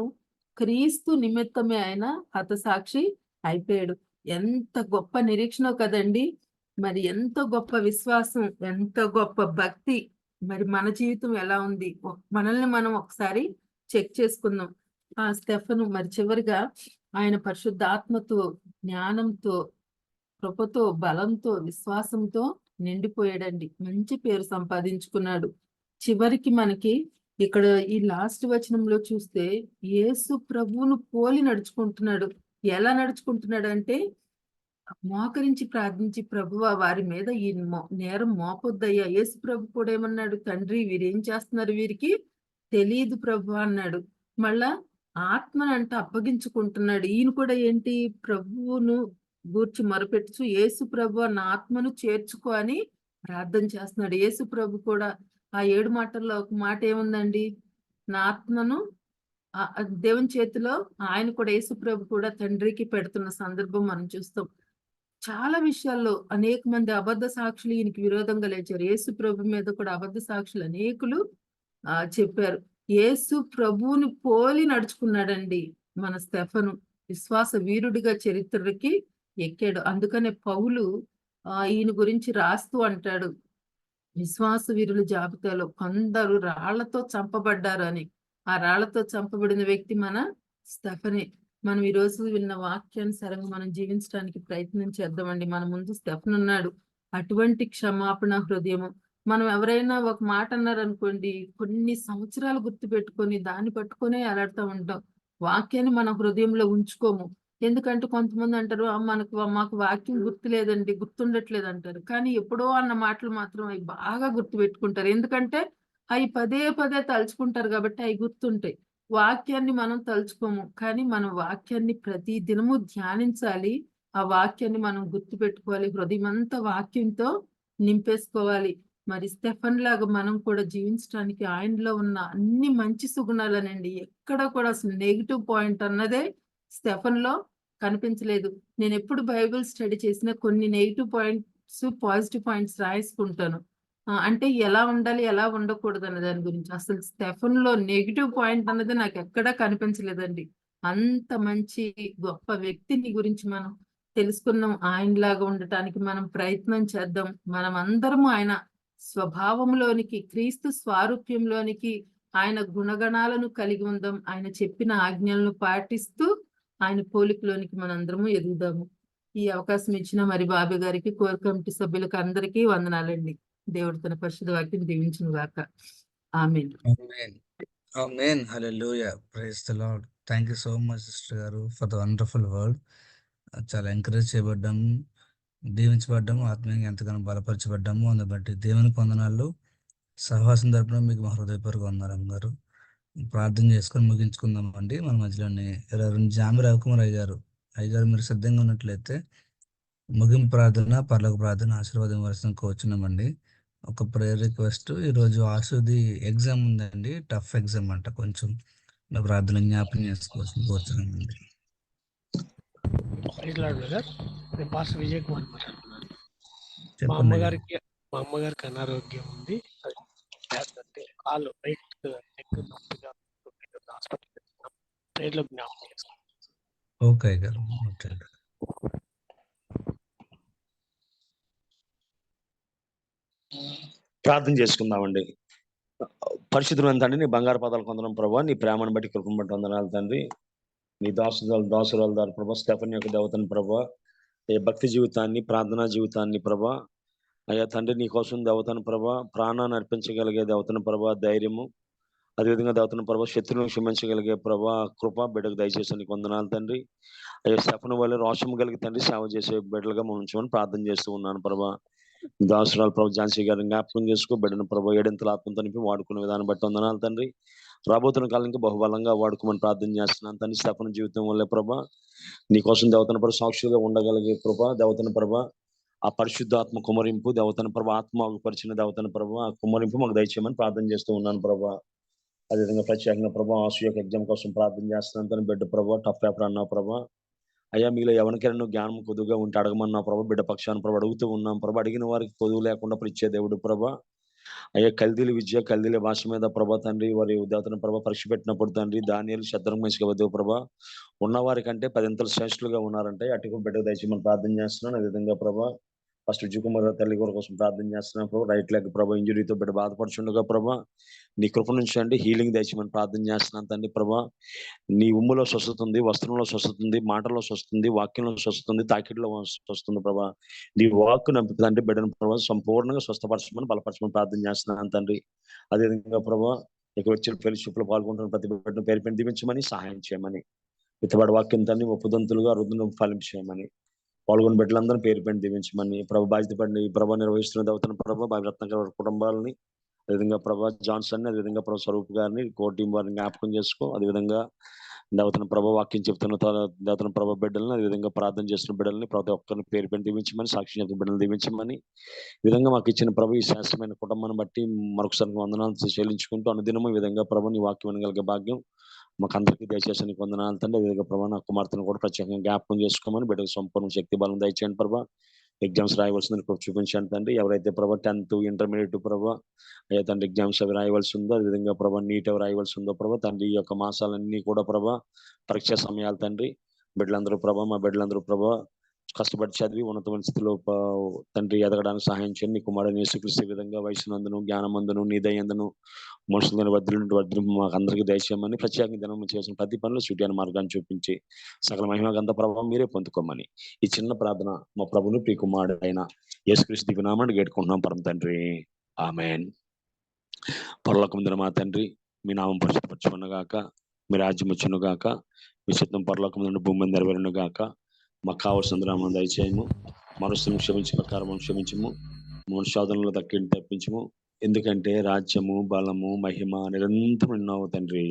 క్రీస్తు నిమిత్తమే ఆయన హతసాక్షి అయిపోయాడు. ఎంత గొప్ప నిరీక్షణ కదండి. మరి ఎంత గొప్ప విశ్వాసం, ఎంత గొప్ప భక్తి. మరి మన జీవితం ఎలా ఉంది? మనల్ని మనం ఒకసారి చెక్ చేసుకుందాం. ఆ స్టెఫను మరి చివరిగా ఆయన పరిశుద్ధాత్మతో, జ్ఞానంతో, కృపతో, బలంతో, విశ్వాసంతో నిండిపోయాడండి. మంచి పేరు సంపాదించుకున్నాడు. చివరికి మనకి ఇక్కడ ఈ లాస్ట్ వచనంలో చూస్తే యేసు ప్రభువును పోలి నడుచుకుంటున్నాడు. ఎలా నడుచుకుంటున్నాడు అంటే మోకరించి ప్రార్థించి ప్రభువా వారి మీద ఈ నేరం మోపొద్దయ్యా. యేసు ప్రభు కూడా ఏమన్నాడు? తండ్రి వీరేం చేస్తున్నారు, వీరికి తెలియదు ప్రభు అన్నాడు. మళ్ళా ఆత్మనంట అప్పగించుకుంటున్నాడు. ఈయన కూడా ఏంటి? ప్రభువును గూర్చి మొరపెట్టుచు యేసు ప్రభు నా ఆత్మను చేర్చుకో అని ప్రార్థన చేస్తున్నాడు. యేసు ప్రభు కూడా ఆ 7 మాటల్లో ఒక మాట ఏముందండి? నా ఆత్మను దేవుని చేతిలో ఆయన కూడా యేసు ప్రభు కూడా తండ్రికి పెడుతున్న సందర్భం మనం చూస్తాం. చాలా విషయాల్లో అనేక మంది అబద్ధ సాక్షులు ఈయనకి విరోధంగా లేచారు. యేసు ప్రభు మీద కూడా అబద్ధ సాక్షులు అనేకులు చెప్పారు. యేసు ప్రభువుని పోలి నడుచుకున్నాడండి మన స్టెఫను. విశ్వాస వీరుడిగా చరిత్రకి ఎక్కాడు. అందుకనే పౌలు ఈయన గురించి రాస్తూ అంటాడు, విశ్వాస వీరుల జాబితాలో కొందరు రాళ్లతో చంపబడ్డారు అని. ఆ రాళ్లతో చంపబడిన వ్యక్తి మన స్టెఫనే. మనం ఈ రోజు విన్న వాక్యానుసారంగా మనం జీవించడానికి ప్రయత్నం చేద్దామండి. మన ముందు స్టెఫన్ ఉన్నాడు. అటువంటి క్షమాపణ హృదయము. మనం ఎవరైనా ఒక మాట అన్నారనుకోండి, కొన్ని సంవత్సరాలు గుర్తు పెట్టుకొని దాన్ని పట్టుకొనే అలాడుతూ ఉంటాం. వాక్యాన్ని మన హృదయంలో ఉంచుకోము. ఎందుకంటే కొంతమంది అంటారు, మాకు వాక్యం గుర్తులేదండి, గుర్తుండట్లేదు అంటారు. కానీ ఎప్పుడో అన్న మాటలు మాత్రం అవి బాగా గుర్తు పెట్టుకుంటారు. ఎందుకంటే అవి పదే పదే తలుచుకుంటారు కాబట్టి అవి గుర్తుంటాయి. వాక్యాన్ని మనం తలుచుకోము, కానీ మన వాక్యాన్ని ప్రతి దినము ధ్యానించాలి. ఆ వాక్యాన్ని మనం గుర్తుపెట్టుకోవాలి, హృదయం అంతా వాక్యంతో నింపేసుకోవాలి. మరి స్టెఫన్ లాగా మనం కూడా జీవించడానికి ఆయనలో ఉన్న అన్ని మంచి సుగుణాలనండి, ఎక్కడ కూడా అసలు నెగిటివ్ పాయింట్ అన్నదే స్టెఫన్ లో కనిపించలేదు. నేను ఎప్పుడు బైబిల్ స్టడీ చేసినా కొన్ని నెగిటివ్ పాయింట్స్, పాజిటివ్ పాయింట్స్ రాసుకుంటాను. అంటే ఎలా ఉండాలి, ఎలా ఉండకూడదు అన్న దాని గురించి. అసలు స్టెఫన్ లో నెగిటివ్ పాయింట్ అన్నది నాకు ఎక్కడా కనిపించలేదండి. అంత మంచి గొప్ప వ్యక్తిని గురించి మనం తెలుసుకున్నాం. ఆయనలాగా ఉండటానికి మనం ప్రయత్నం చేద్దాం. మనం అందరము ఆయన స్వభావంలోనికి, క్రీస్తు స్వారూప్యంలోనికి, ఆయన గుణగణాలను కలిగి ఉందాం. ఆయన చెప్పిన ఆజ్ఞలను పాటిస్తూ ఆయన పోలికలోనికి మనందరము ఎదుగుదాము. ఈ అవకాశం ఇచ్చిన మరి బాబు గారికి, కోర్ కమిటీ సభ్యులకు అందరికీ వందనాలండి. దేవుడు తన పరిశుద్ధ వాక్యం దీవించును గాక. ఆమేన్. Amen. Amen. Hallelujah. Praise the Lord. Thank you so much, sister గారు, ఫర్ ద వండర్ఫుల్ వర్డ్. చాలా ఎంకరేజ్ చేయబడ్డాము, దీవించబడ్డాము, ఆత్మీయంగా ఎంతగానో బలపరచబడ్డాము. అందుని బట్టి దేవునికి వందనాలు. సహవాసం తరపున మీకు మా హృదయపూర్వక వందనాలు గారు. ప్రార్థన చేసుకొని ముగించుకుందామండి. మన మధ్యలోని జామి రవికుమార్ అయ్యారు. మీరు సిద్ధంగా ఉన్నట్లయితే ముగింపు ప్రార్థన, పరలోక ప్రార్థన ఆశీర్వాదం వలసిన కోరుచున్నామండి. ఒక ప్రేయర్ రిక్వెస్ట్. ఈరోజు ఆసుది ఎగ్జామ్ ఉందండి, టఫ్ ఎగ్జామ్ అంట. కొంచెం ప్రార్థన జ్ఞాపకం చేసుకోవాల్సిన కోరుచున్నామండి. నేను పాస్టర్ విజయ్ కుమార్ మాట్లాడుతున్నాను. మా చెప్పండి. అమ్మగారికి అనారోగ్యం ఉంది. అంటే కాళ్ళు రైట్ నెక్ నొప్పిగా హాస్పిటల్ జ్ఞాపకం చేస్తాను. ఓకే గారు, ఓకే. ప్రార్థన చేసుకుందామండి. పరిశుద్ధమైన తండ్రి, నీ బంగారు పాదాలు కొందరం ప్రభావ, నీ ప్రేమను బట్టి కృపను బట్టి వందనాలు తండ్రి. నీ దాసురాల ద్వారా ప్రభా, స్టెఫన్ యొక్క దేవతను ప్రభా, ఏ భక్తి జీవితాన్ని, ప్రార్థనా జీవితాన్ని ప్రభా, అయ్యా తండ్రి నీ కోసం దేవతను ప్రభా, ప్రాణాన్ని అర్పించగలిగే దేవతను ప్రభా, ధైర్యము, అదేవిధంగా దేవతను ప్రభా, శత్రువులను క్షమించగలిగే ప్రభా కృప బిడ్డకు దయచేసి నీకు వందనాలు తండ్రి. అయ్యా స్టెఫన్ వల్ల రోషం కలిగి తండ్రి సేవ చేసే బిడ్డలుగా ఉంచమని ప్రార్థన చేస్తూ ఉన్నాను ప్రభా. దాసురాలు ప్రభు ఝాన్సీ గారిని జ్ఞాపకం చేసుకో, బిడ్డను ప్రభు ఏడింతల ఆత్మతో నింపి వాడుకునే విధానం బట్టి వందనాలు తండ్రి. రాబోతున్న కాలానికి బహుబలంగా వాడుకోమని ప్రార్థన చేస్తున్నాను తండ్రి. స్టెఫన్ జీవితం వల్లే ప్రభా, నీకోసం దేవతను ప్రభు సాక్షులుగా ఉండగలిగే కృప, దేవతను ప్రభ ఆ పరిశుద్ధాత్మ కుమరింపు, దేవతను ప్రభ ఆత్మ పరిచిన దేవతను ప్రభ ఆ కుమరింపు మాకు దయచేయమని ప్రార్థన చేస్తూ ఉన్నాను ప్రభా. అదేవిధంగా ప్రత్యేకంగా ప్రభా ఆసు యొక్క ఎగ్జామ్ కోసం ప్రార్థన చేస్తున్నాను తను. బిడ్డ ప్రభా టఫ్ పేపర్ అన్నా ప్రభా, అయ్యా మీలో ఎవరికైనా జ్ఞానం కొద్దుగా ఉంటే అడగమన్నా ప్రభా, బిడ్డ పక్షాన్ని ప్రభా అడుగుతూ ఉన్నాం ప్రభా. అడిగిన వారికి కొదువు లేకుండా ఇచ్చే దేవుడు ప్రభా. అయ్యా కల్దీల విద్య, కల్దీల భాష మీద ప్రభా తండ్రి వారి దేవతను ప్రభా పరీక్ష పెట్టినప్పుడు తండ్రి దానియేలు శద్రకు మంచిగా ప్రభా ఉన్నవారి కంటే 10 ఇంతలు శ్రేష్ఠులుగా ఉన్నారంటే అటు బిడ్డ దయచేయమని ప్రార్థన చేస్తున్నాను. అదేవిధంగా ప్రభా ఫస్ట్ విజయకుమార్ తల్లి గారి కోసం ప్రార్థన చేస్తున్నాను ప్రభా. రైట్ లెగ్ ప్రభా ఇంజురీతో బిడ్డ బాధపడుచుండగా ప్రభా నీ కృప నుంచి అండి హీలింగ్ దయచేయమని ప్రార్థన చేస్తున్నాను తండ్రి ప్రభా. నీ ఉమ్ములో స్వస్థత ఉంది, వస్త్రంలో స్వస్థత ఉంది, మాటల్లో స్వస్థత ఉంది, వాక్యంలో స్వస్థత ఉంది, తాకిడిలో స్వస్థతుంది ప్రభా. నీ వాక్ నంపుతుందంటే బిడ్డను ప్రభా సంపూర్ణంగా స్వస్థపరచమని బలపరచమని ప్రార్థన చేస్తున్నాను తండ్రి. అదేవిధంగా ప్రభా ఇక వచ్చి ఫెలోషిప్ లో పాల్గొంటున్న ప్రతి బిడ్డను పేరు పెట్టి దీవించమని సహాయం చేయమని, విత్తబడి వాక్యం తండ్రి ఒప్పుదంతులుగా రుద్దును ఫలించమని, పాల్గొని బిడ్డలందరూ పేరు పెట్టి దీవించమని, ప్రభా బాధ్యత పడి ప్రభా నిర్వహిస్తున్న దేవతను ప్రభా బాబు రత్నకర కుటుంబాలని, అదేవిధంగా ప్రభా జాన్సన్, అదేవిధంగా ప్రభా స్వరూప్ గారిని కోర్ టీం వారిని జ్ఞాపకం చేసుకో. అదేవిధంగా దేవతను ప్రభా వాక్యం చెప్తున్న దేవతను ప్రభా బిడ్డలను, అదేవిధంగా ప్రార్థన చేస్తున్న బిడ్డలని ప్రతి ఒక్కరిని పేరు పెట్టి దీవించమని, సాక్షి చేస్తున్న బిడ్డలు దీవించమని, ఈ విధంగా మాకు ఇచ్చిన ప్రభు ఈ శాస్త్రమైన కుటుంబాన్ని బట్టి మరొకసారి వందనాలు చెల్లించుకుంటూ అనుదినము ఈ విధంగా ప్రభు నీ వాక్యం వినగలిగే భాగ్యం మాకు అందరికీ దయచేసి నీకు వందనాలు తండ్రి. అదేవిధంగా ప్రభా నా కుమార్తెను కూడా ప్రత్యేకంగా జ్ఞాపకం చేసుకోమని, బిడ్డకు సంపూర్ణ శక్తి బలం దయచేయండి ప్రభా. ఎగ్జామ్స్ రాయవలసిందని కూడా చూపించండి తండ్రి. ఎవరైతే ప్రభా 10th ఇంటర్మీడియట్ ప్రభా అయ్యా తండ్రి ఎగ్జామ్స్ అవి రాయవలసి ఉందో, అదేవిధంగా ప్రభా నీట్ అవి రాయవలసి ఉందో ప్రభా తండ్రి. ఈ యొక్క మాసాలన్నీ కూడా ప్రభా పరీక్షా సమయాలు తండ్రి. బిడ్డలందరూ ప్రభా మా బిడ్డలందరూ ప్రభా కష్టపడి చదివి ఉన్నతమైన స్థితిలో తండ్రి ఎదగడానికి సహాయం చేయండి. నీ కుమారుని యేసుక్రీస్తు విధంగా వయసునందును జ్ఞానమందును నీ దయందును మనుషుల వద్దులు మాకు అందరికీ దయచేయమని, ప్రత్యేకంగా దినం చేసిన ప్రతి పనులు సూటిని మార్గాన్ని చూపించి సకల మహిమ గంధ ప్రభావం మీరే పొందుకోమని ఈ చిన్న ప్రార్థన మా ప్రభును ప్రియ కుమారుడు అయిన యేసుక్రీస్తు దివ్యనామమున వేడుకుంటున్నాం పరమ తండ్రి. ఆమేన్. పరలోకమందున మా తండ్రి, మీ నామం పరిశుద్ధపరచుకొను గాక, మీ రాజ్యం వచ్చును గాక, మీ చిత్తం పరలోకమందున భూమి మీద నెరవేరును గాక. మాకు కావాల్సిన రామం దయచేయము, మనుషులను క్షమించి ప్రకారం క్షమించము, మనుష్యాధంలో తప్పించము. ఎందుకంటే రాజ్యము, బలము, మహిమ నిరంతరం ఉన్నావు తండ్రి.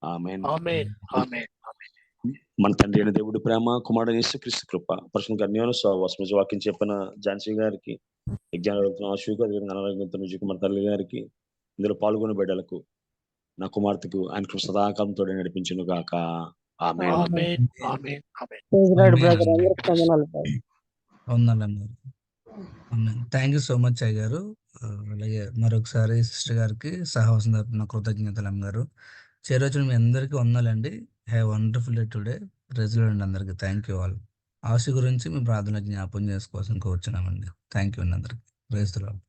ఆమేన్. ఆమేన్ ఆమేన్ ఆమేన్. మన తండ్రి అయిన దేవుడి ప్రేమ, కుమారుడు యేసుక్రీస్తు కృప, పరిశుద్ధ అన్యోన్య సహవాసం, వాక్యం చెప్పిన ఝాన్సీ గారికి, విజ్ఞాన ఆశుకు, అనారోగ్యంతో కుమార్ తల్లి గారికి, ఇందులో పాల్గొన్న బిడ్డలకు, నా కుమార్తెకు ఆయన సదాకాలంతో నడిపించును గాక. ఆమేన్. Amen amen amen. Thank you so much అయ్య గారు. అలాగే మరొకసారి సిస్టర్ గారికి సహవాసం తరపున కృతజ్ఞతలు అమ్మగారు. చేరొచ్చిన మీ అందరికీ వందలండి. Have wonderful day today. ప్రజలు అందరికీ థ్యాంక్ యూ ఆల్. ఆశ గురించి మీ ప్రార్థన జ్ఞాపం చేసుకోవాల్సిన కోరుచున్నామండి. థ్యాంక్ యూ అండి అందరికి. Praise the lord.